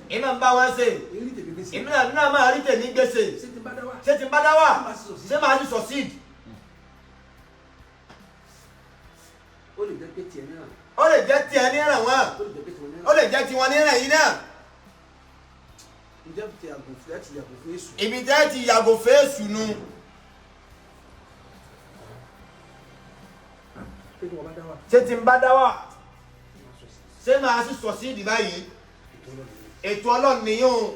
[SPEAKER 2] Iná ń bá wọn ṣe. Ìmúnà náà máa rí tèmi gbèsè. Ṣé ti bá dáwà? Ṣé máa ní succeed? Ó lè jẹ́ tiẹ̀ ní ràn wọ́n. Ó lè jẹ́ tiwọn ní ràn yín náà. Ibi tẹ́ ti yàgò fèsù nu. Ṣé ti ń bá dáwà? Ṣé máa sì succeed báyìí? Ètò Ọlọ́run nìyẹn.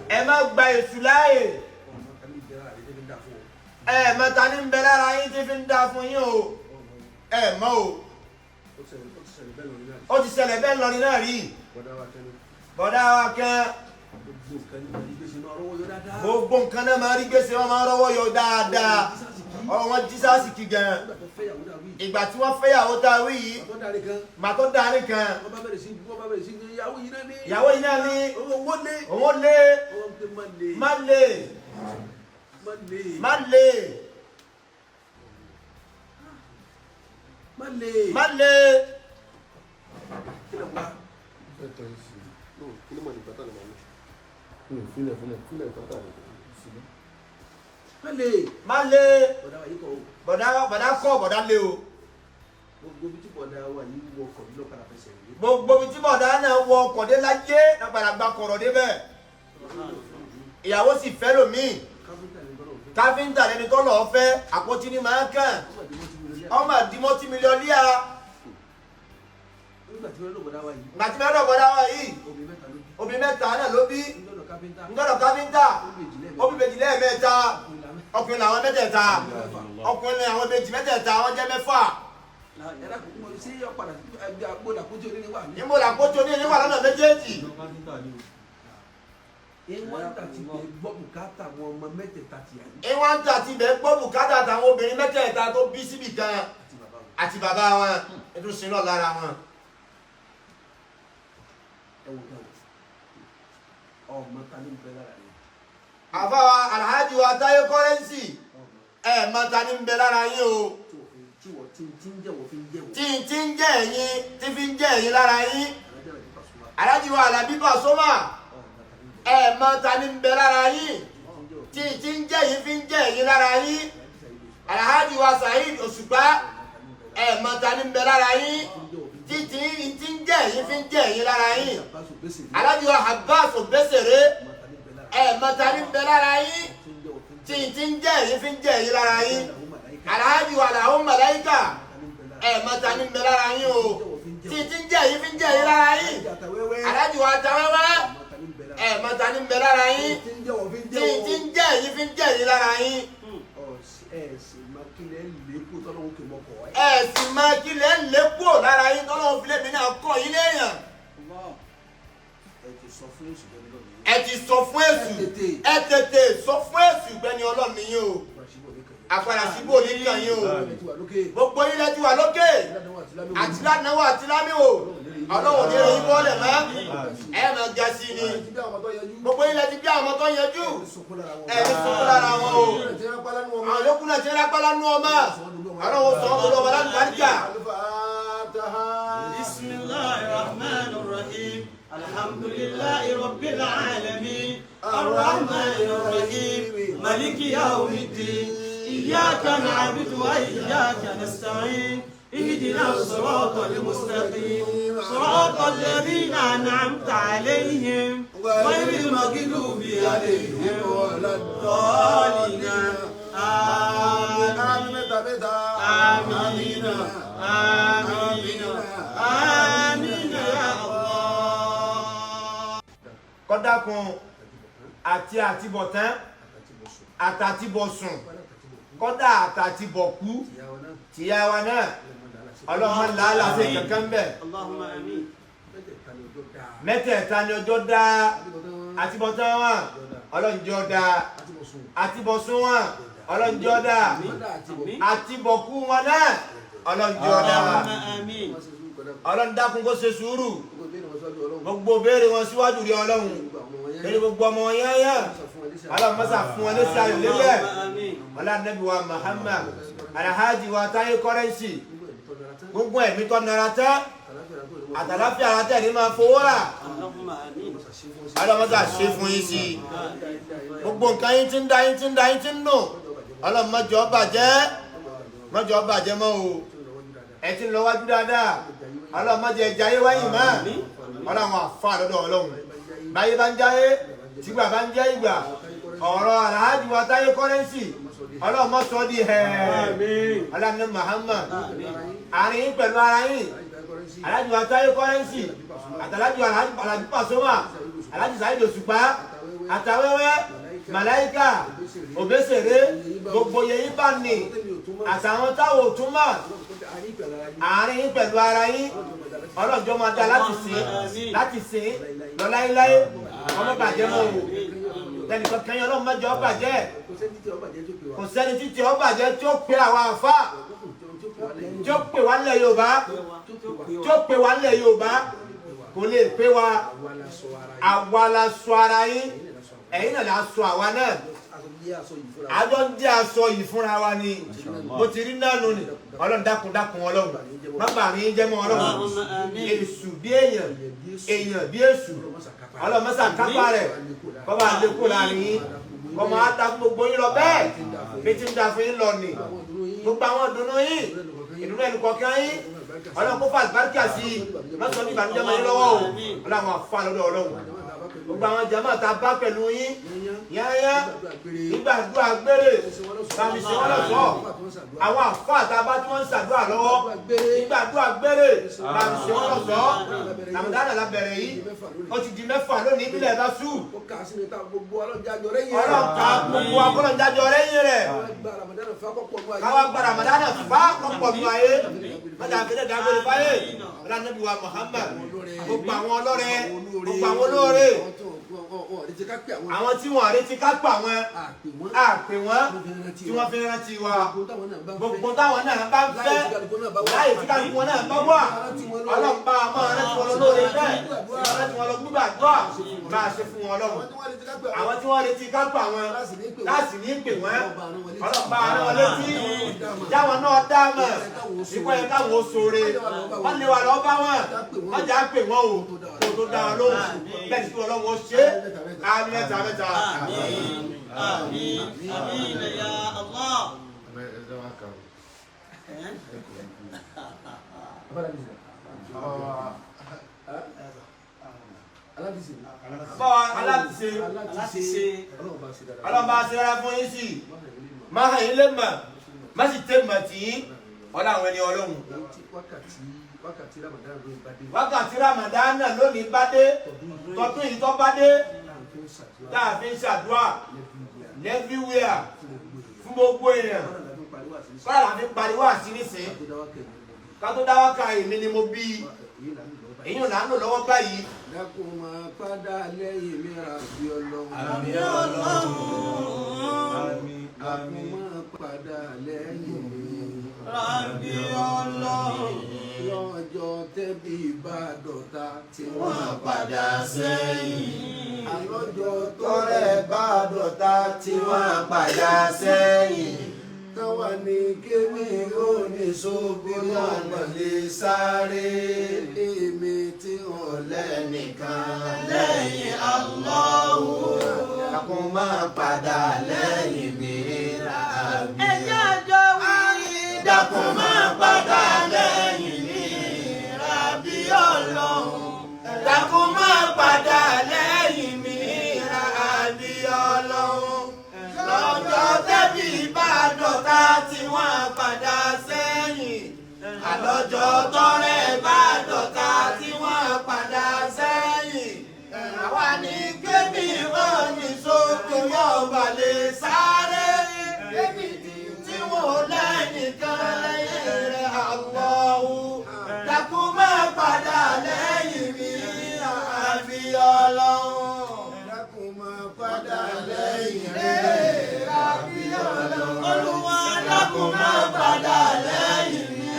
[SPEAKER 2] Ẹ má gba èṣù láàyè. mẹ́ta ní ń bẹ lára yín tí fi ń dá fún yín o mọ́ o ó ti ṣẹlẹ̀ bẹ́ẹ̀ lọ ní náà rí bọ̀dá wa kan gbogbo nǹkan náà máa rí gbèsè wọn máa rọ́wọ́ yọ dáadáa ọ̀rọ̀ wọn jísàsì kí gan ìgbà tí wọ́n fẹ́yàwó tá a wí yìí mà tó darí kan ìyàwó yìí náà ní owó lé má lè má lè má lè. má lè bọ̀dá kọ́ bọ̀dá lé o. gbogbo bí tí bọ̀dá náà wọ ọkọ̀ dé lájé lágbàlagbà kọ̀rọ̀ débẹ̀ ìyàwó sì fẹ́ lòmíì káfíńtà lẹni tó lọ́ọ́ fẹ́ àpótí ní máa kàn ọmọ àdìmọ́tì mílíọ̀nìyà gbàtí mẹ́rin bọ̀dá wa yìí obìnrin mẹ́ta náà ló bí ńgọ́dọ̀ káfíńtà ó bí méjì lẹ́ẹ̀mẹ́ta ọkùnrin làwọn mẹ́tẹ̀ẹ̀ta ọkùnrin àwọn méjì mẹ́tẹ̀ẹ̀ta wọ́n jẹ́ mẹ́fà. níbo làkójọ ní ìníwà lọ́nà méjèèjì. ìwọ̀n ń tà ti bẹ̀ gbọ́ bùkátà àtàwọn obìnrin mẹ́tẹ̀ẹ̀ta tó bí síbì kan àti bàbá wọn ètò ìsinú lára wọn. àfáwa alhaji wa Taye kọ́rẹ́nsì mọ́ta ní ń bẹ lára yín o tí ń jẹ́ ẹ̀yin tí fi ń jẹ́ ẹ̀yin lára yín alhaji wa Alabi Pasuma mọ́ta ní ń bẹ lára yín tí ń jẹ́ ẹ̀yin fi ń jẹ́ ẹ̀yin lára yín alhaji wa Saheed Òṣùpá mọ́ta ní ń bẹ lára yín tí ń jẹ́ ẹ̀yin fi ń jẹ́ ẹ̀yin lára yín alhaji wa Abbas Obesere mọ́ta ní ń bẹ lára yín tí ń jẹ́ ẹ̀yin fi ń jẹ́ ẹ̀yin lára yín alhaji wa Lahum Malaika mọ́ta ní ń bẹ lára yín o tí ń jẹ́ ẹ̀yin fi ń jẹ́ ẹ̀yin lára yín alhaji wa Tawẹ́wẹ́ mọ́ta ní ń bẹ lára yín tí ń jẹ́ ẹ̀yin fi ń jẹ́ ẹ̀yin lára yín. ẹ̀sìn máa kílẹ̀ ń lékò lára yín tọ́lọ́wọ́ fílẹ̀ mi náà kọ́ yín léèyàn. ẹ ti sọ fún èṣù ẹ tètè sọ fún èṣù ìgbẹ́ni ọlọ́run yín o àpàdà síbò nìkan yín o gbogbo yín lẹ́tí wà lókè àti lánàá àti lámìwò ọlọ́run ní ẹ̀yìn bọ́ọ̀lẹ̀ mọ́ ẹ máa ga sí ni gbogbo yín lẹ́tí bí àwọn ọmọ tó yanjú ẹ ní sọ́kọ́ lára wọn o àwọn yòókù náà ti ń rápá lánú ọmọ ọlọ́run sọ ọmọ ọlọ́wọ́ láti bàríkà.
[SPEAKER 4] Bismillahir Rahmanir Rahim. Alhamdulillahi Rabbil Alamin. Ar-Rahmanir Rahim. Maliki Yawmiddin. Iyyaka na'budu wa iyyaka nasta'in. اهدنا الصراط المستقيم صراط الذين أنعمت عليهم غير المغضوب عليهم ولا الضالين آمين آمين آمين آمين يا الله.
[SPEAKER 2] kọ́dákun àti àtibọ̀tán àtàtibọ̀sùn kọ́dà àtàtibọ̀kú tìyàwó náà ọlọ́mọ làálà sí kankan bẹ́ẹ̀. mẹ́tẹ̀ẹ̀ta ni ọjọ́ dá àtibọ̀tán wọn ọlọ́njọ́ dá àtibọ̀sùn wọn ọlọ́njọ́ dá àtibọ̀kú wọn náà ọlọ́njọ́ dá. ọlọ́ndàkùn kó ṣe sùúrù gbogbo béèrè wọn síwájú rí ọlọ́run béèrè gbogbo ọmọ yẹn yẹn ọlọ́run mọ́sà fún wọn ní sáyọ̀ lélẹ̀ ọlọ́nàbí wa Muhammad alhaji wa Taye kọ́rẹ́nsì gbogbo ẹ̀mí tó nara tán àtàláfíà ara tẹ̀ ní máa fowó rà ọlọ́mọ́sà ṣe fún yín sí i gbogbo nǹkan yín ti ń da yín ti ń da yín ti ń nù ọlọ́mọjọ́ bàjẹ́ mọ́ o ẹ ti ń lọ wájú dáadáa ọlọ́mọjọ́ ẹja yé wáyìn mọ́ ọlọ́run àfa lọ́dọ̀ ọlọ́run báyé bá ń jáyé tìgbà bá ń jẹ́ ìgbà ọ̀rọ̀ alhaji wa Taye kọ́rẹ́nsì ọlọ́mọ sọ di hẹ́ẹ́ ọlọ́mọ Muhammad àárín yín pẹ̀lú ara yín alhaji wa Taye kọ́rẹ́nsì àtàlájì Alabi Pasuma alhaji Saheed Òṣùpá àtàwẹ́wẹ́ màláíkà òbésèré gbogbo yẹ̀yìn bá ní àtàwọn táwọn ò tún mọ̀ àárín yín pẹ̀lú ara yín ọlọ́jọ́ máa dá láti sìn lọ láéláé ọmọ bàjẹ́ mọ́ wò tẹnìkan kẹyìn ọlọ́run mẹ́jọ ọ bàjẹ́ kò sẹ́ni títí ọ bàjẹ́ tí ó pe àwọn àfà tí ó pè wá nílẹ̀ Yorùbá tí ó pè wá nílẹ̀ Yorùbá kò lè pè wá àwa la sọ ara yín ẹ̀yin náà la sọ àwa náà àjọ ń jẹ́ aṣọ yìí fúnra wa ni mo ti rí náà nù ni ọlọ́run dákun ọlọ́run má bà mí jẹ́ mọ́ ọlọ́run èṣù bí èèyàn èèyàn bí èṣù ọlọ́run mọ́sà kápá rẹ̀ kọ́ bá lè kó láàrin yín kọ́ máa ta gbogbo yín lọ bẹ́ẹ̀ bí tí ń da fún yín lọ nì gbogbo àwọn ìdùnnú yín ìdùnnú ẹnì kọ̀ọ̀kan yín ọlọ́run kó fà àlùbáríkà sí i má sọ ní ìbànújẹ́ mọ́ yín lọ́wọ́ o ọlọ́run àfa lọ́dọ̀ ọlọ́run gbogbo àwọn jàmáà tá a bá pẹ̀lú yín yáyá nígbàdúrà gbére bàmí ṣe wọ́n lọ́sọ̀ọ́ àwọn àfa àtàbá tí wọ́n ń ṣàdúrà lọ́wọ́ nígbàdúrà gbére bàmí ṣe wọ́n lọ́sọ̀ọ́ Ramadan la bẹ̀rẹ̀ yìí ó ti di 6 lónìí ìbílẹ̀ bá sú ọlọ́ka gbogbo akọ́lọ́njájọ rẹ́yìn rẹ̀ káwá gba Ramadan fà kọ́pọ̀ nù ayé ọjà àfẹ́lẹ́ dágbére fáyé ọlọ́nàbí wa Muhammad gbogbo àwọn ọlọ́rẹ̀ gbogbo àwọn olóore àwọn tí wọ́n àrètí ká pa wọn àpè wọn tí wọ́n fi rántí wa gbogbo táwọn náà bá ń fẹ́ láyé tí kálukú wọn náà bá wà ọlọ́pàá máa rántí wọn lóore bẹ́ẹ̀ rántí wọn lọ gbígbàdúrà máa ṣe fún wọn lọ́wọ́ àwọn tí wọ́n retí ká pa wọn láti ní pè wọ́n ọlọ́pàá rán wọn létí jáwọn náà dá mọ̀ nípa ẹ̀ka wo sóore wọ́n lè wà lọ́ bá wọn wọ́n jà pè wọ́n o kò tó dá wọn lóhùn bẹ́ẹ̀ tí ọlọ́wọ́ ṣe àmín mẹ́ta.
[SPEAKER 4] Àmín ya Allah.
[SPEAKER 2] alábìsí ọlọ́ba ṣẹlẹ̀ fún yín sí máa hàn yín lé mọ̀ má sì tẹ́ mọ̀ tí ọlá àwọn ẹni ọlọ́run wákàtí Ramadan náà lónìí bá dé tọdún yìí tó bá dé tá a fi ń ṣàdúrà everywhere fún gbogbo èèyàn kọ́lá la fi pariwo àti nísìn ká tó dá wákà èmi ni mo bí èyí ò náà ń lò lọ́wọ́ báyìí.
[SPEAKER 6] dákun máa padà lẹ́yìn mi Rabbi Ọlọ́run.
[SPEAKER 2] àmín Ọlọ́run.
[SPEAKER 6] dákun máa padà lẹ́yìn mi
[SPEAKER 2] Rabbi Ọlọ́run.
[SPEAKER 6] lọ́jọ́ tẹ́bí bá dọ̀tá tí
[SPEAKER 2] wọ́n padà sẹ́yìn.
[SPEAKER 6] àlọ́jọ́
[SPEAKER 2] tọ́rẹ́ bá dọ̀tá tí wọ́n padà sẹ́yìn.
[SPEAKER 6] káwa ní kéwì ó ní sóbí ọmọ lè sáré èmi tí wọ́n lẹ́nìkan
[SPEAKER 2] lẹ́yìn Allahu. dákun máa padà lẹ́yìn mi Rabbi.
[SPEAKER 4] ẹjẹ́ àjọ wí.
[SPEAKER 2] dákun máa padà lẹ́yìn mi Rabbi Ọlọ́run. dákun máa padà lẹ́yìn mi Rabbi Ọlọ́run. lọ́jọ́ tẹ́bí bá dọ̀tá tí wọ́n padà sẹ́yìn. àlọ́jọ́ tọ́rẹ́ bá dọ̀tá tí wọ́n padà sẹ́yìn. àwa ní kébì hàn ní sókè yóò balẹ̀ sáré. kébì tí wọ́n lẹ́nìkan lẹ́yìn rẹ̀ Allahu. dákun máa padà lẹ́yìn mi Rabbi Ọlọ́run.
[SPEAKER 6] dákun máa padà lẹ́yìn
[SPEAKER 2] Rabbi Ọlọ́run. Olúwa dákun máa padà lẹ́yìn mi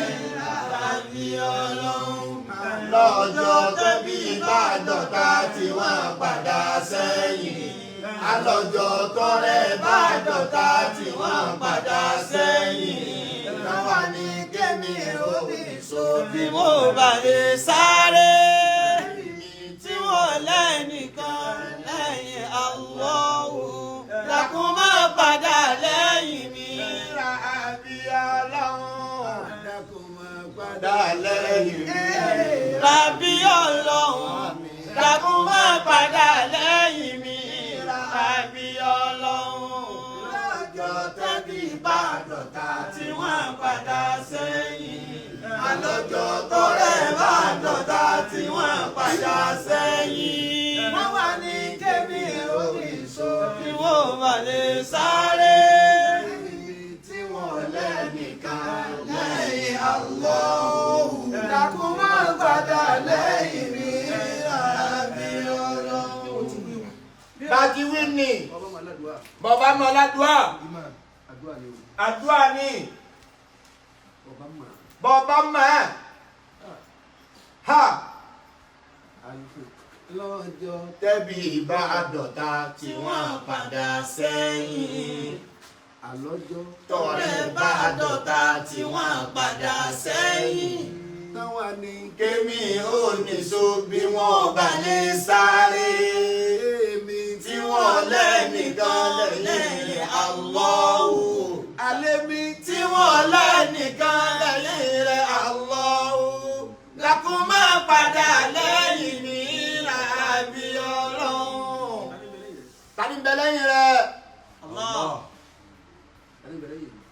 [SPEAKER 2] Rabbi Ọlọ́run. lọ́jọ́ tẹ́bí bá dọ̀tá tí wọ́n padà sẹ́yìn. àlọ́jọ́ tọ́rẹ́ bá dọ̀tá tí wọ́n padà sẹ́yìn. káwa ní kémi òbí sóbí mo bá lè sáré. tí wọ́n lẹ́nìkan lẹ́yìn Allahu. dákun máa padà lẹ́yìn mi Rabbi Ọlọ́run.
[SPEAKER 6] dákun máa
[SPEAKER 2] padà lẹ́yìn mi
[SPEAKER 4] Rabbi Ọlọ́run. dákun máa padà lẹ́yìn mi Rabbi Ọlọ́run.
[SPEAKER 2] lọ́jọ́ tẹ́bí bá dọ̀tá tí wọ́n padà sẹ́yìn. àlọ́jọ́ tọ́rẹ́ bá dọ̀tá tí wọ́n padà sẹ́yìn. wọ́n wà ní kébì òbí sóbí.
[SPEAKER 4] tí wọ́n
[SPEAKER 2] balẹ̀ sáré. Tí wọ́n lẹ́nìkan lẹ́yìn Allah. Dákun má padà lẹ́yìn mi àbí Ọlọ́run. Bájí wí ni. Bàbá mọ aládùá. Àdúrà ni. Bàbá mọ̀. Ha.
[SPEAKER 6] Lọ́jọ́
[SPEAKER 2] Tẹ́bí ìbá àdọ̀ta tí wọ́n padà sẹ́yìn.
[SPEAKER 6] àlọ́jọ́
[SPEAKER 2] Tọ́rẹ́ bá àdọ̀ta tí wọ́n padà sẹ́yìn.
[SPEAKER 6] táwa ní
[SPEAKER 2] Kémi ò nìṣó bí wọ́n bá lè sáré.
[SPEAKER 6] èmi
[SPEAKER 2] Tí wọ́n lẹ́nìkan lẹ́yìn Allahu.
[SPEAKER 6] àlémi
[SPEAKER 2] Tí wọ́n lẹ́nìkan lẹ́yìn rẹ̀ Allahu. Dákun má padà lẹ́yìn mi àbí Ọlọ́run. Ta ni ń bẹ lẹ́yìn rẹ̀?
[SPEAKER 4] Allah.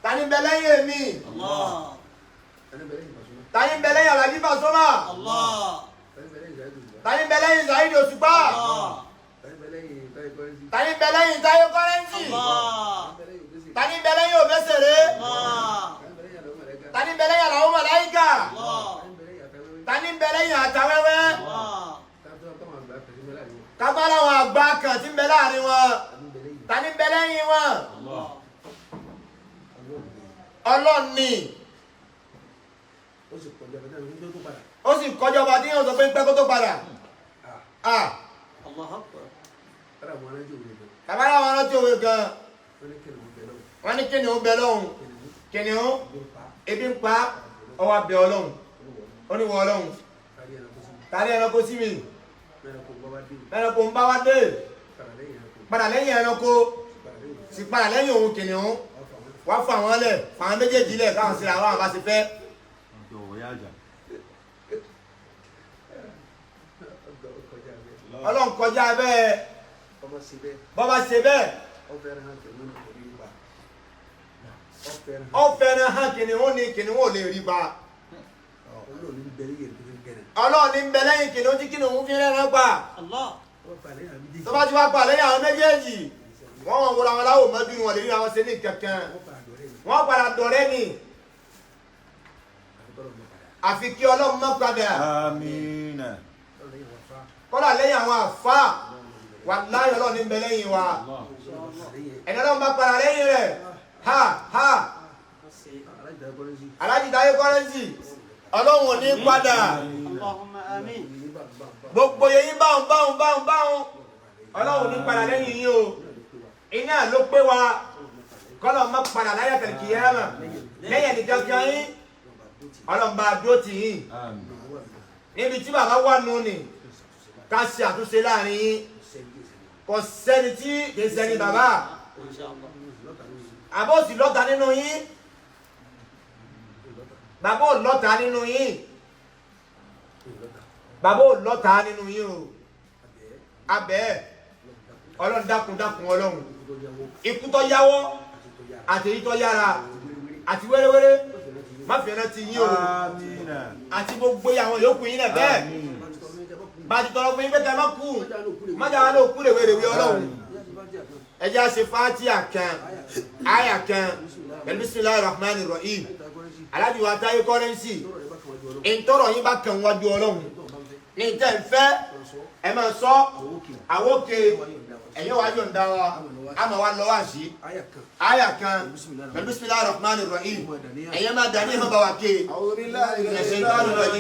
[SPEAKER 2] Ta ni ń bẹ lẹ́yìn mi?
[SPEAKER 4] Allah.
[SPEAKER 2] Ta ni ń bẹ lẹ́yìn Alhaji Pasuma?
[SPEAKER 4] Allah.
[SPEAKER 2] Ta ni ń bẹ lẹ́yìn Saheed Òṣùpá?
[SPEAKER 4] Allah.
[SPEAKER 2] Ta ni ń bẹ lẹ́yìn Taye Currency?
[SPEAKER 4] Allah.
[SPEAKER 2] Ta ni ń bẹ lẹ́yìn Obesere?
[SPEAKER 4] Allah.
[SPEAKER 2] Ta ni ń bẹ lẹ́yìn Alao Malaika?
[SPEAKER 4] Allah.
[SPEAKER 2] Ta ni ń bẹ lẹ́yìn Àtàwẹ́wẹ́?
[SPEAKER 4] Allah.
[SPEAKER 2] Kápá láwọn àgbà kan tí ń bẹ láàrin wọn. Ta ni ń bẹ lẹ́yìn wọn?
[SPEAKER 4] Allah.
[SPEAKER 2] Ọlọ́run ni.
[SPEAKER 6] ó sì kọjá bàtà ní ọjọ́ tó padà.
[SPEAKER 2] Ó sì kọjá ọba tí yóò sọ pé ń pẹ́ kó tó padà.
[SPEAKER 4] Allah akbar.
[SPEAKER 6] Kára àwọn arájò rẹ̀ gan.
[SPEAKER 2] Kápá láwọn ọlọ́tí òwe gan.
[SPEAKER 6] Wọ́n ní kí ni wọ́n bẹ lọ́wọ́.
[SPEAKER 2] Wọ́n ní kíni ó bẹ lọ́hùn. Kìnìún ebi ń pa ọwọ́ abẹ Ọlọ́run. Ó ní wọ Ọlọ́run.
[SPEAKER 6] Kárí ẹranko sí mi.
[SPEAKER 2] Tàrí ẹranko sí mi.
[SPEAKER 6] Ẹranko bá wá dé.
[SPEAKER 2] Ẹranko ń bá wá dé.
[SPEAKER 6] Padà lẹ́yìn ẹranko.
[SPEAKER 2] Padà lẹ́yìn ẹranko.
[SPEAKER 6] Padà lẹ́yìn ẹranko.
[SPEAKER 2] Sì padà lẹ́yìn òun kìnìún. Wá fún àwọn lẹ̀ fún àwọn méjèèjì lẹ̀ káwọn síra àwọn àbá ti fẹ́. Ọlọ́run kọjá bẹ́ẹ̀.
[SPEAKER 6] Ọmọ sí bẹ́ẹ̀.
[SPEAKER 2] Bọ́bá ṣe bẹ́ẹ̀.
[SPEAKER 6] Ọfẹ́ràn hàn tẹ̀lé ní orí ibà.
[SPEAKER 2] Ó fẹ́ràn hàn kìnìún ni kìnìún ò lè rí ba.
[SPEAKER 6] Ọlọ́run ní bẹ̀rẹ̀ yẹn tó fi gẹ̀rẹ̀.
[SPEAKER 2] Ọlọ́run ní ń bẹ lẹ́yìn kìnìún tí kìnìún fi rẹ́ràn gbà.
[SPEAKER 4] Allah.
[SPEAKER 6] Wọ́n pa lẹ́yìn àmì díjì.
[SPEAKER 2] Tó bá ti wá pa lẹ́yìn àwọn méjèèjì. Wọ́n wọn wọra wọn láwò mọ́bí wọn lè rí àwọn ṣe ní kankan.
[SPEAKER 6] Wọ́n pa àdọ̀rẹ́ mi.
[SPEAKER 2] Wọ́n padà dọ̀rẹ́ ni.
[SPEAKER 6] Àfikọ́lọ́ mi padà.
[SPEAKER 2] Àfi kí Ọlọ́run má padà.
[SPEAKER 1] Amina.
[SPEAKER 6] Ọlọ́run lẹ́yìn wọn fa.
[SPEAKER 2] Kọ́lá lẹ́yìn àwọn àfá. Wàláhì Ọlọ́run ní ń bẹ lẹ́yìn wa. Ẹni Ọlọ́run bá padà lẹ́yìn rẹ̀. Ha ha. Alhaji Taye Currency. Ọlọ́run ò ní padà.
[SPEAKER 4] Allahumma amin.
[SPEAKER 2] Gbogbo yẹyin báhùn báhùn báhùn báhùn. Ọlọ́run ò ní padà lẹ́yìn yín o. Iná ló pé wa. Kọ́lọ̀ má padà láyé àtàlìkìyàmà. Lẹ́yìn ẹnìkan kan yín. Ọlọ́run bá dúró tì yín. Níbi tí bàbá wà nù ni. Ká ṣe àtúnṣe láàrin yín. Kò sẹ́ni tí kì í sẹ́ni bàbá.
[SPEAKER 4] Inshallah.
[SPEAKER 2] Àbó sì lọ́ta nínú yín. Bàbá ò lọ́ta nínú yín. Bàbá ò lọ́ta nínú yín o. Abẹ́ Ọlọ́run dákun dákun Ọlọ́run. Ikú tó yáwọ́ àti èyí tó yára àti wẹ́rẹ́wẹ́rẹ́ má fi ẹran ti yín o.
[SPEAKER 1] Amina.
[SPEAKER 2] Àti gbogbo àwọn yòókù yín náà bẹ́ẹ̀. Bá a ti tọrọ fún yín pé ká má kú. Má jà wá ló kú lè wéréwé Ọlọ́run. Ẹ jẹ́ àṣẹ Fátíà kan, àyà kan, pẹ̀lú Bismillahir Rahmanir Rahim. Alhaji wa Taye Currency. Ìtọ́rọ̀ yín bá kàn wájú Ọlọ́run. Ní ìtẹ́ ìfẹ́ ẹ máa sọ àwòkè ẹ̀yìn wájú ọ̀dà wa a máa wá lọ́wọ́ àṣì. Àyà kan pẹ̀lú Bismillahir Rahmanir Rahim. Ẹ̀yẹ́ máa dání ẹ̀hán bá wa ké.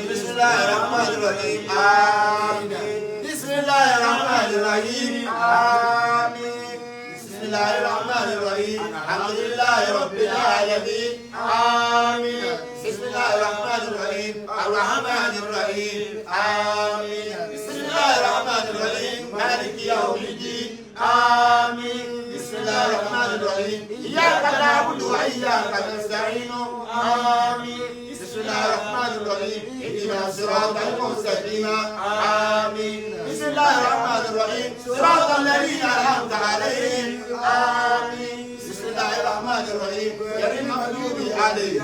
[SPEAKER 2] Bismillahir Rahmanir Rahim. Àmín. Bismillahir Rahmanir Rahim. Àmín. Bismillahir Rahmanir Rahim. Alhamdulillahi Rabbil Alamin. Àmín. Bismillahir Rahmanir Rahim. Ar-Rahmanir Rahim. Àmín. Bismillahir Rahmanir Rahim. Maliki Yawmiddin. Àmín. Bismillahir Rahmanir Rahim. Iyyaka na'budu wa iyyaka nasta'in. Àmín. Bismillahir Rahmanir Rahim. Ihdinas siratal mustaqim. Àmín. Bismillahir Rahmanir Rahim. Siratal ladhina an'amta alayhim. Àmín. Bismillahir Rahmanir Rahim. Ghayril maghdubi alayhim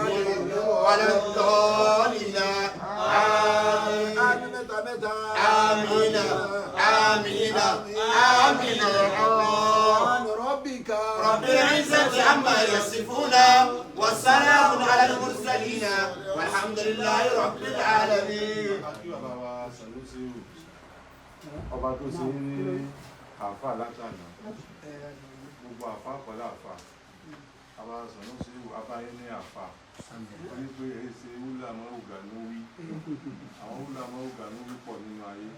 [SPEAKER 2] waladdallin. Àmín. Amina. Amina. Amina.
[SPEAKER 6] Rọ́bìkà.
[SPEAKER 2] رب العزة عما يصفون والسلام على المرسلين والحمد لله رب العالمين.
[SPEAKER 1] ọba tó ṣe ní àfà látàná gbogbo àfà pẹ̀lú àfà àbá Sannu Shehu abáyé ní àfà wọ́n ní pé èyí ṣe wúlà mọ́ ògà ló wí àwọn wúlà mọ́ ògà ló wí pọ̀ nínú ayé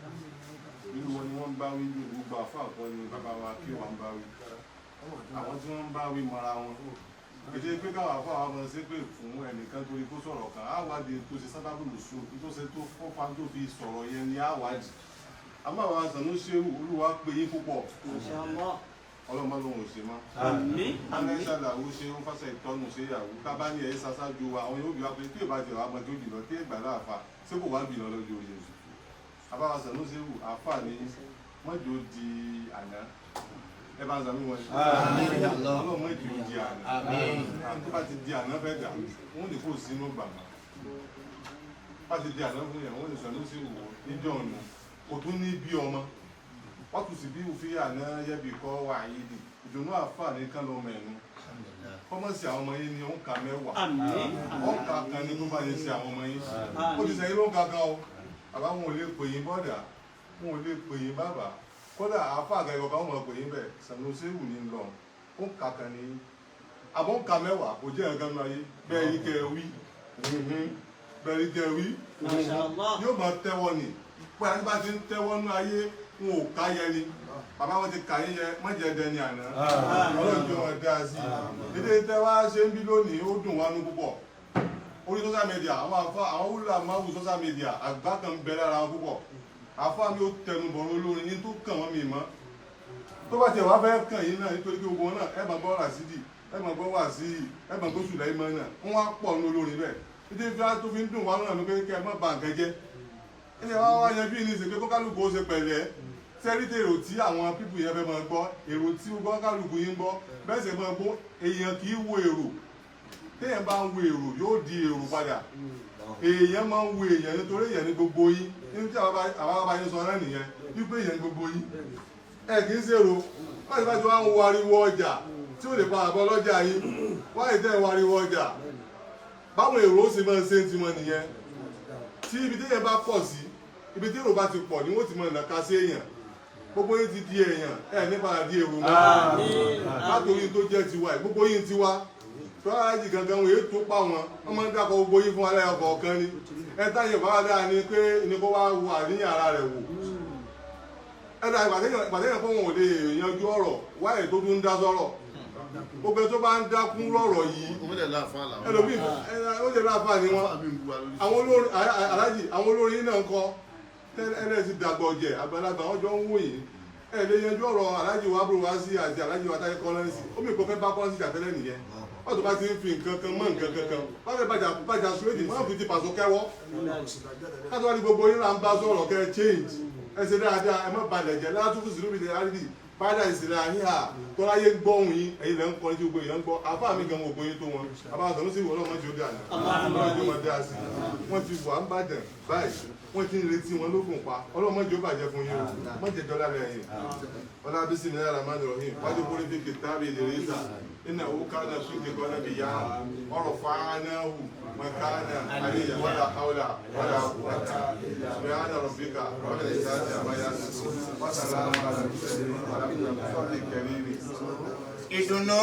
[SPEAKER 1] nínú wọn ni wọ́n ń bá wí ní gbogbo àfà kọ́ ni bàbá wa kí wọ́n ń bá wí àwọn tí wọ́n ń bá wí mọ́ra wọn èdè pé káwọn àfà wa mọ̀ sí pé fún ẹnìkan torí kó sọ̀rọ̀ kan àwádìí tó ṣe sábàbù lòsùn tó ṣe tó fọ́fà tó fi sọ̀rọ̀ yẹn ni àwádìí àmọ́ àwọn Sannu Shehu olúwa pé yín púpọ̀ ọlọ́mọ lòun ò ṣe mọ́ anẹ́sàlàwò ṣe ń fásẹ̀ ìtọ́nù ṣe ìyàwó kábá ní ẹ̀yẹ sáṣájú wa àwọn yóò bí wá pé tí ìbá jẹ̀ wá mọ́ tó jùlọ tí ìgbà láàfà ṣé kò wá bìnà lọ́jọ́ òye àbáwá Sannu Shehu àfà ní mọ́jọ́ di àná ẹ bá ń sàmì wọn ọlọ́mọ ìjì di àná tó bá ti di àná fẹ́ dà wọ́n lè kó sínú gbàgbà bá ti di àná fún yẹn wọ́n lè Sannu Shehu níjọ́ ọ̀nà kò tún ní bí ọmọ wọ́n tún sì bí òfin àná yẹ́bi kọ́ wà yìí di ìdùnnú àfà ní kán lọ mẹ́nu kọ́mọ̀sí àwọn ọmọ yìí ni ó ń ka mẹ́wàá ó ń ka kan ní tó bá yẹn ṣe àwọn ọmọ yìí ó ti sẹ́yìn ló ń ka kan o àbá wọn ò lè pè yín bọ́dà wọn ò lè pè yín bàbá kódà àfà àgàgọ̀ kan wọn ò pè yín bẹ́ẹ̀ Sannu Shehu ní lọ ó ń ka kan ní àbọ̀ ń ka mẹ́wàá kò jẹ́ ẹ̀gán náà yé bẹ́ẹ̀ yìí kẹ́ wí bẹ́ẹ̀ yìí kẹ́ wí yóò máa tẹ́wọ́ ni pé àti bá ti ń tẹ́wọ́ nú ayé wọn ò ká yẹ ni bàbá wọn ti kà yín yẹ mọ́jẹ̀ dẹni àná ọlọ́run tí wọ́n dá sí i èdè tẹ́wá ṣe ń bí lónìí ó dùn wá nú púpọ̀ orí social media àwọn wúlò àmáwù social media àgbà kan bẹ lára wọn púpọ̀ àfáà mi ó tẹnu bọ̀rọ̀ olórin ní tó kàn wọ́n mi mọ́ tó bá tiẹ̀ wá fẹ́ kàn yín náà nítorí pé gbogbo wọn náà ẹ máa gbọ́ Ràṣídì ẹ máa gbọ́ Wàsíì ẹ máa gbọ́ Sùlẹ́mánà náà wọ́n wá pọ̀ ní olórin bẹ́ẹ̀ nítorí pé tó fi ń dùn wá náà ní pé kẹ́ ẹ má bà nǹkan jẹ́ ẹni wá wá yẹn bí ní ìsìnkú kó kálukú ó ṣe pẹ̀lẹ́ sẹ́ríté èrò tí àwọn pípù yẹn fẹ́ máa gbọ́ èrò tí gbọ́ kálukú yín gbọ́ bẹ́ẹ̀ sì máa gbọ́ èèyàn kì í wo èrò téèyàn bá ń wo èrò yóò di èrò padà èèyàn máa ń wo èèyàn nítorí èèyàn ní gbogbo yín nínú tí àwọn bàbá yín sọ náà nìyẹn wípé èèyàn ní gbogbo yín ẹ kì í ṣèrò wọ́n ti bá ti wá ń wo ariwo ọjà tí ó lè pa àbọ̀ lọ́jà yín wọ́n ti tẹ́ wo ariwo ọjà báwọn èrò ó sì máa ṣe ń tiwọn nìyẹn tí ibi téèyàn bá pọ̀ sí ibi tí èrò bá ti pọ̀ ni wọ́n ti mọ ìnàka sí èèyàn gbogbo yín ti di èèyàn ẹ̀ nípa àdí èrò náà látòrí tó jẹ́ tiwa gbogbo yín tiwa tọ́lájì gangan wòye tó pa wọn wọ́n máa ń dákọ̀ gbogbo yín fún alẹ́ ọkọ̀ ọ̀kan ni ẹ táyé bàbá dáa ni pé ní kó wá wo àníyàn ara rẹ̀ wò ẹ dá ìpàdéyàn fún wọn ò lè yanjú ọ̀rọ̀ wáyé tó tún ń dá sọ̀rọ̀ gbogbo tó bá ń dákún lọ́rọ̀ yìí ẹlòmíì ó lè láàfà ni wọn àwọn olórin aláàjì àwọn olórin náà ń kọ ẹlẹ́ ti dàgbà ọ̀jẹ̀ àgbàlagbà wọn jọ ń wò yìí ẹ lè yanjú ọ̀rọ̀ aláàjì wa búrò wá sí àti aláàjì wa Táyé kọ́lẹ́nsì ó mì kó fẹ́ bá kọ́lẹ́nsì jàtẹ́lẹ̀ nìyẹn wọ́n tó bá ti ń fi nǹkan kan mọ́ nǹkan kankan wọ́n fẹ́ bàjá sùwédì wọ́n fi ti pàṣọ kẹ́wọ́ láti wá ní gbogbo yín là ń bá sọ̀rọ̀ kẹ́ change ẹ ṣe dáadáa ẹ má balẹ̀ jẹ́ látúntò sí lóbi àrídì báyìí ìsìlẹ̀ àníhà tọ́lá yé gbọ́ ohun yín ẹ̀yin lẹ́ ń kọ́ ní tí gbogbo èèyàn ń gbọ́ àfáà mi gan gbogbo yín tó wọn àbáwọn Sannu Shehu ọlọ́mọ tí ó dé àná ọlọ́mọ tí ó máa dé àsì wọ́n ti wà ń bàdàn báyìí wọ́n ti ń retí wọn lókun pa ọlọ́mọ tí ó bàjẹ́ fún yín o wọ́n jẹjọ́ lára ẹ̀yìn ọlá bismillahir rahmanir rahim wájú kúrò fi kìtàbí ìdèrèsà iná owó kánà fún kíkọ́ nábì yá ọ̀rọ̀ fáánáhù mọ̀kánà àríyá wàlá haúlà wàlá quwwata subhana rabbika rabbil izzati amma yasifun wa salamun ala al-mursalin walhamdulillahi rabbil alamin. ìdùnnú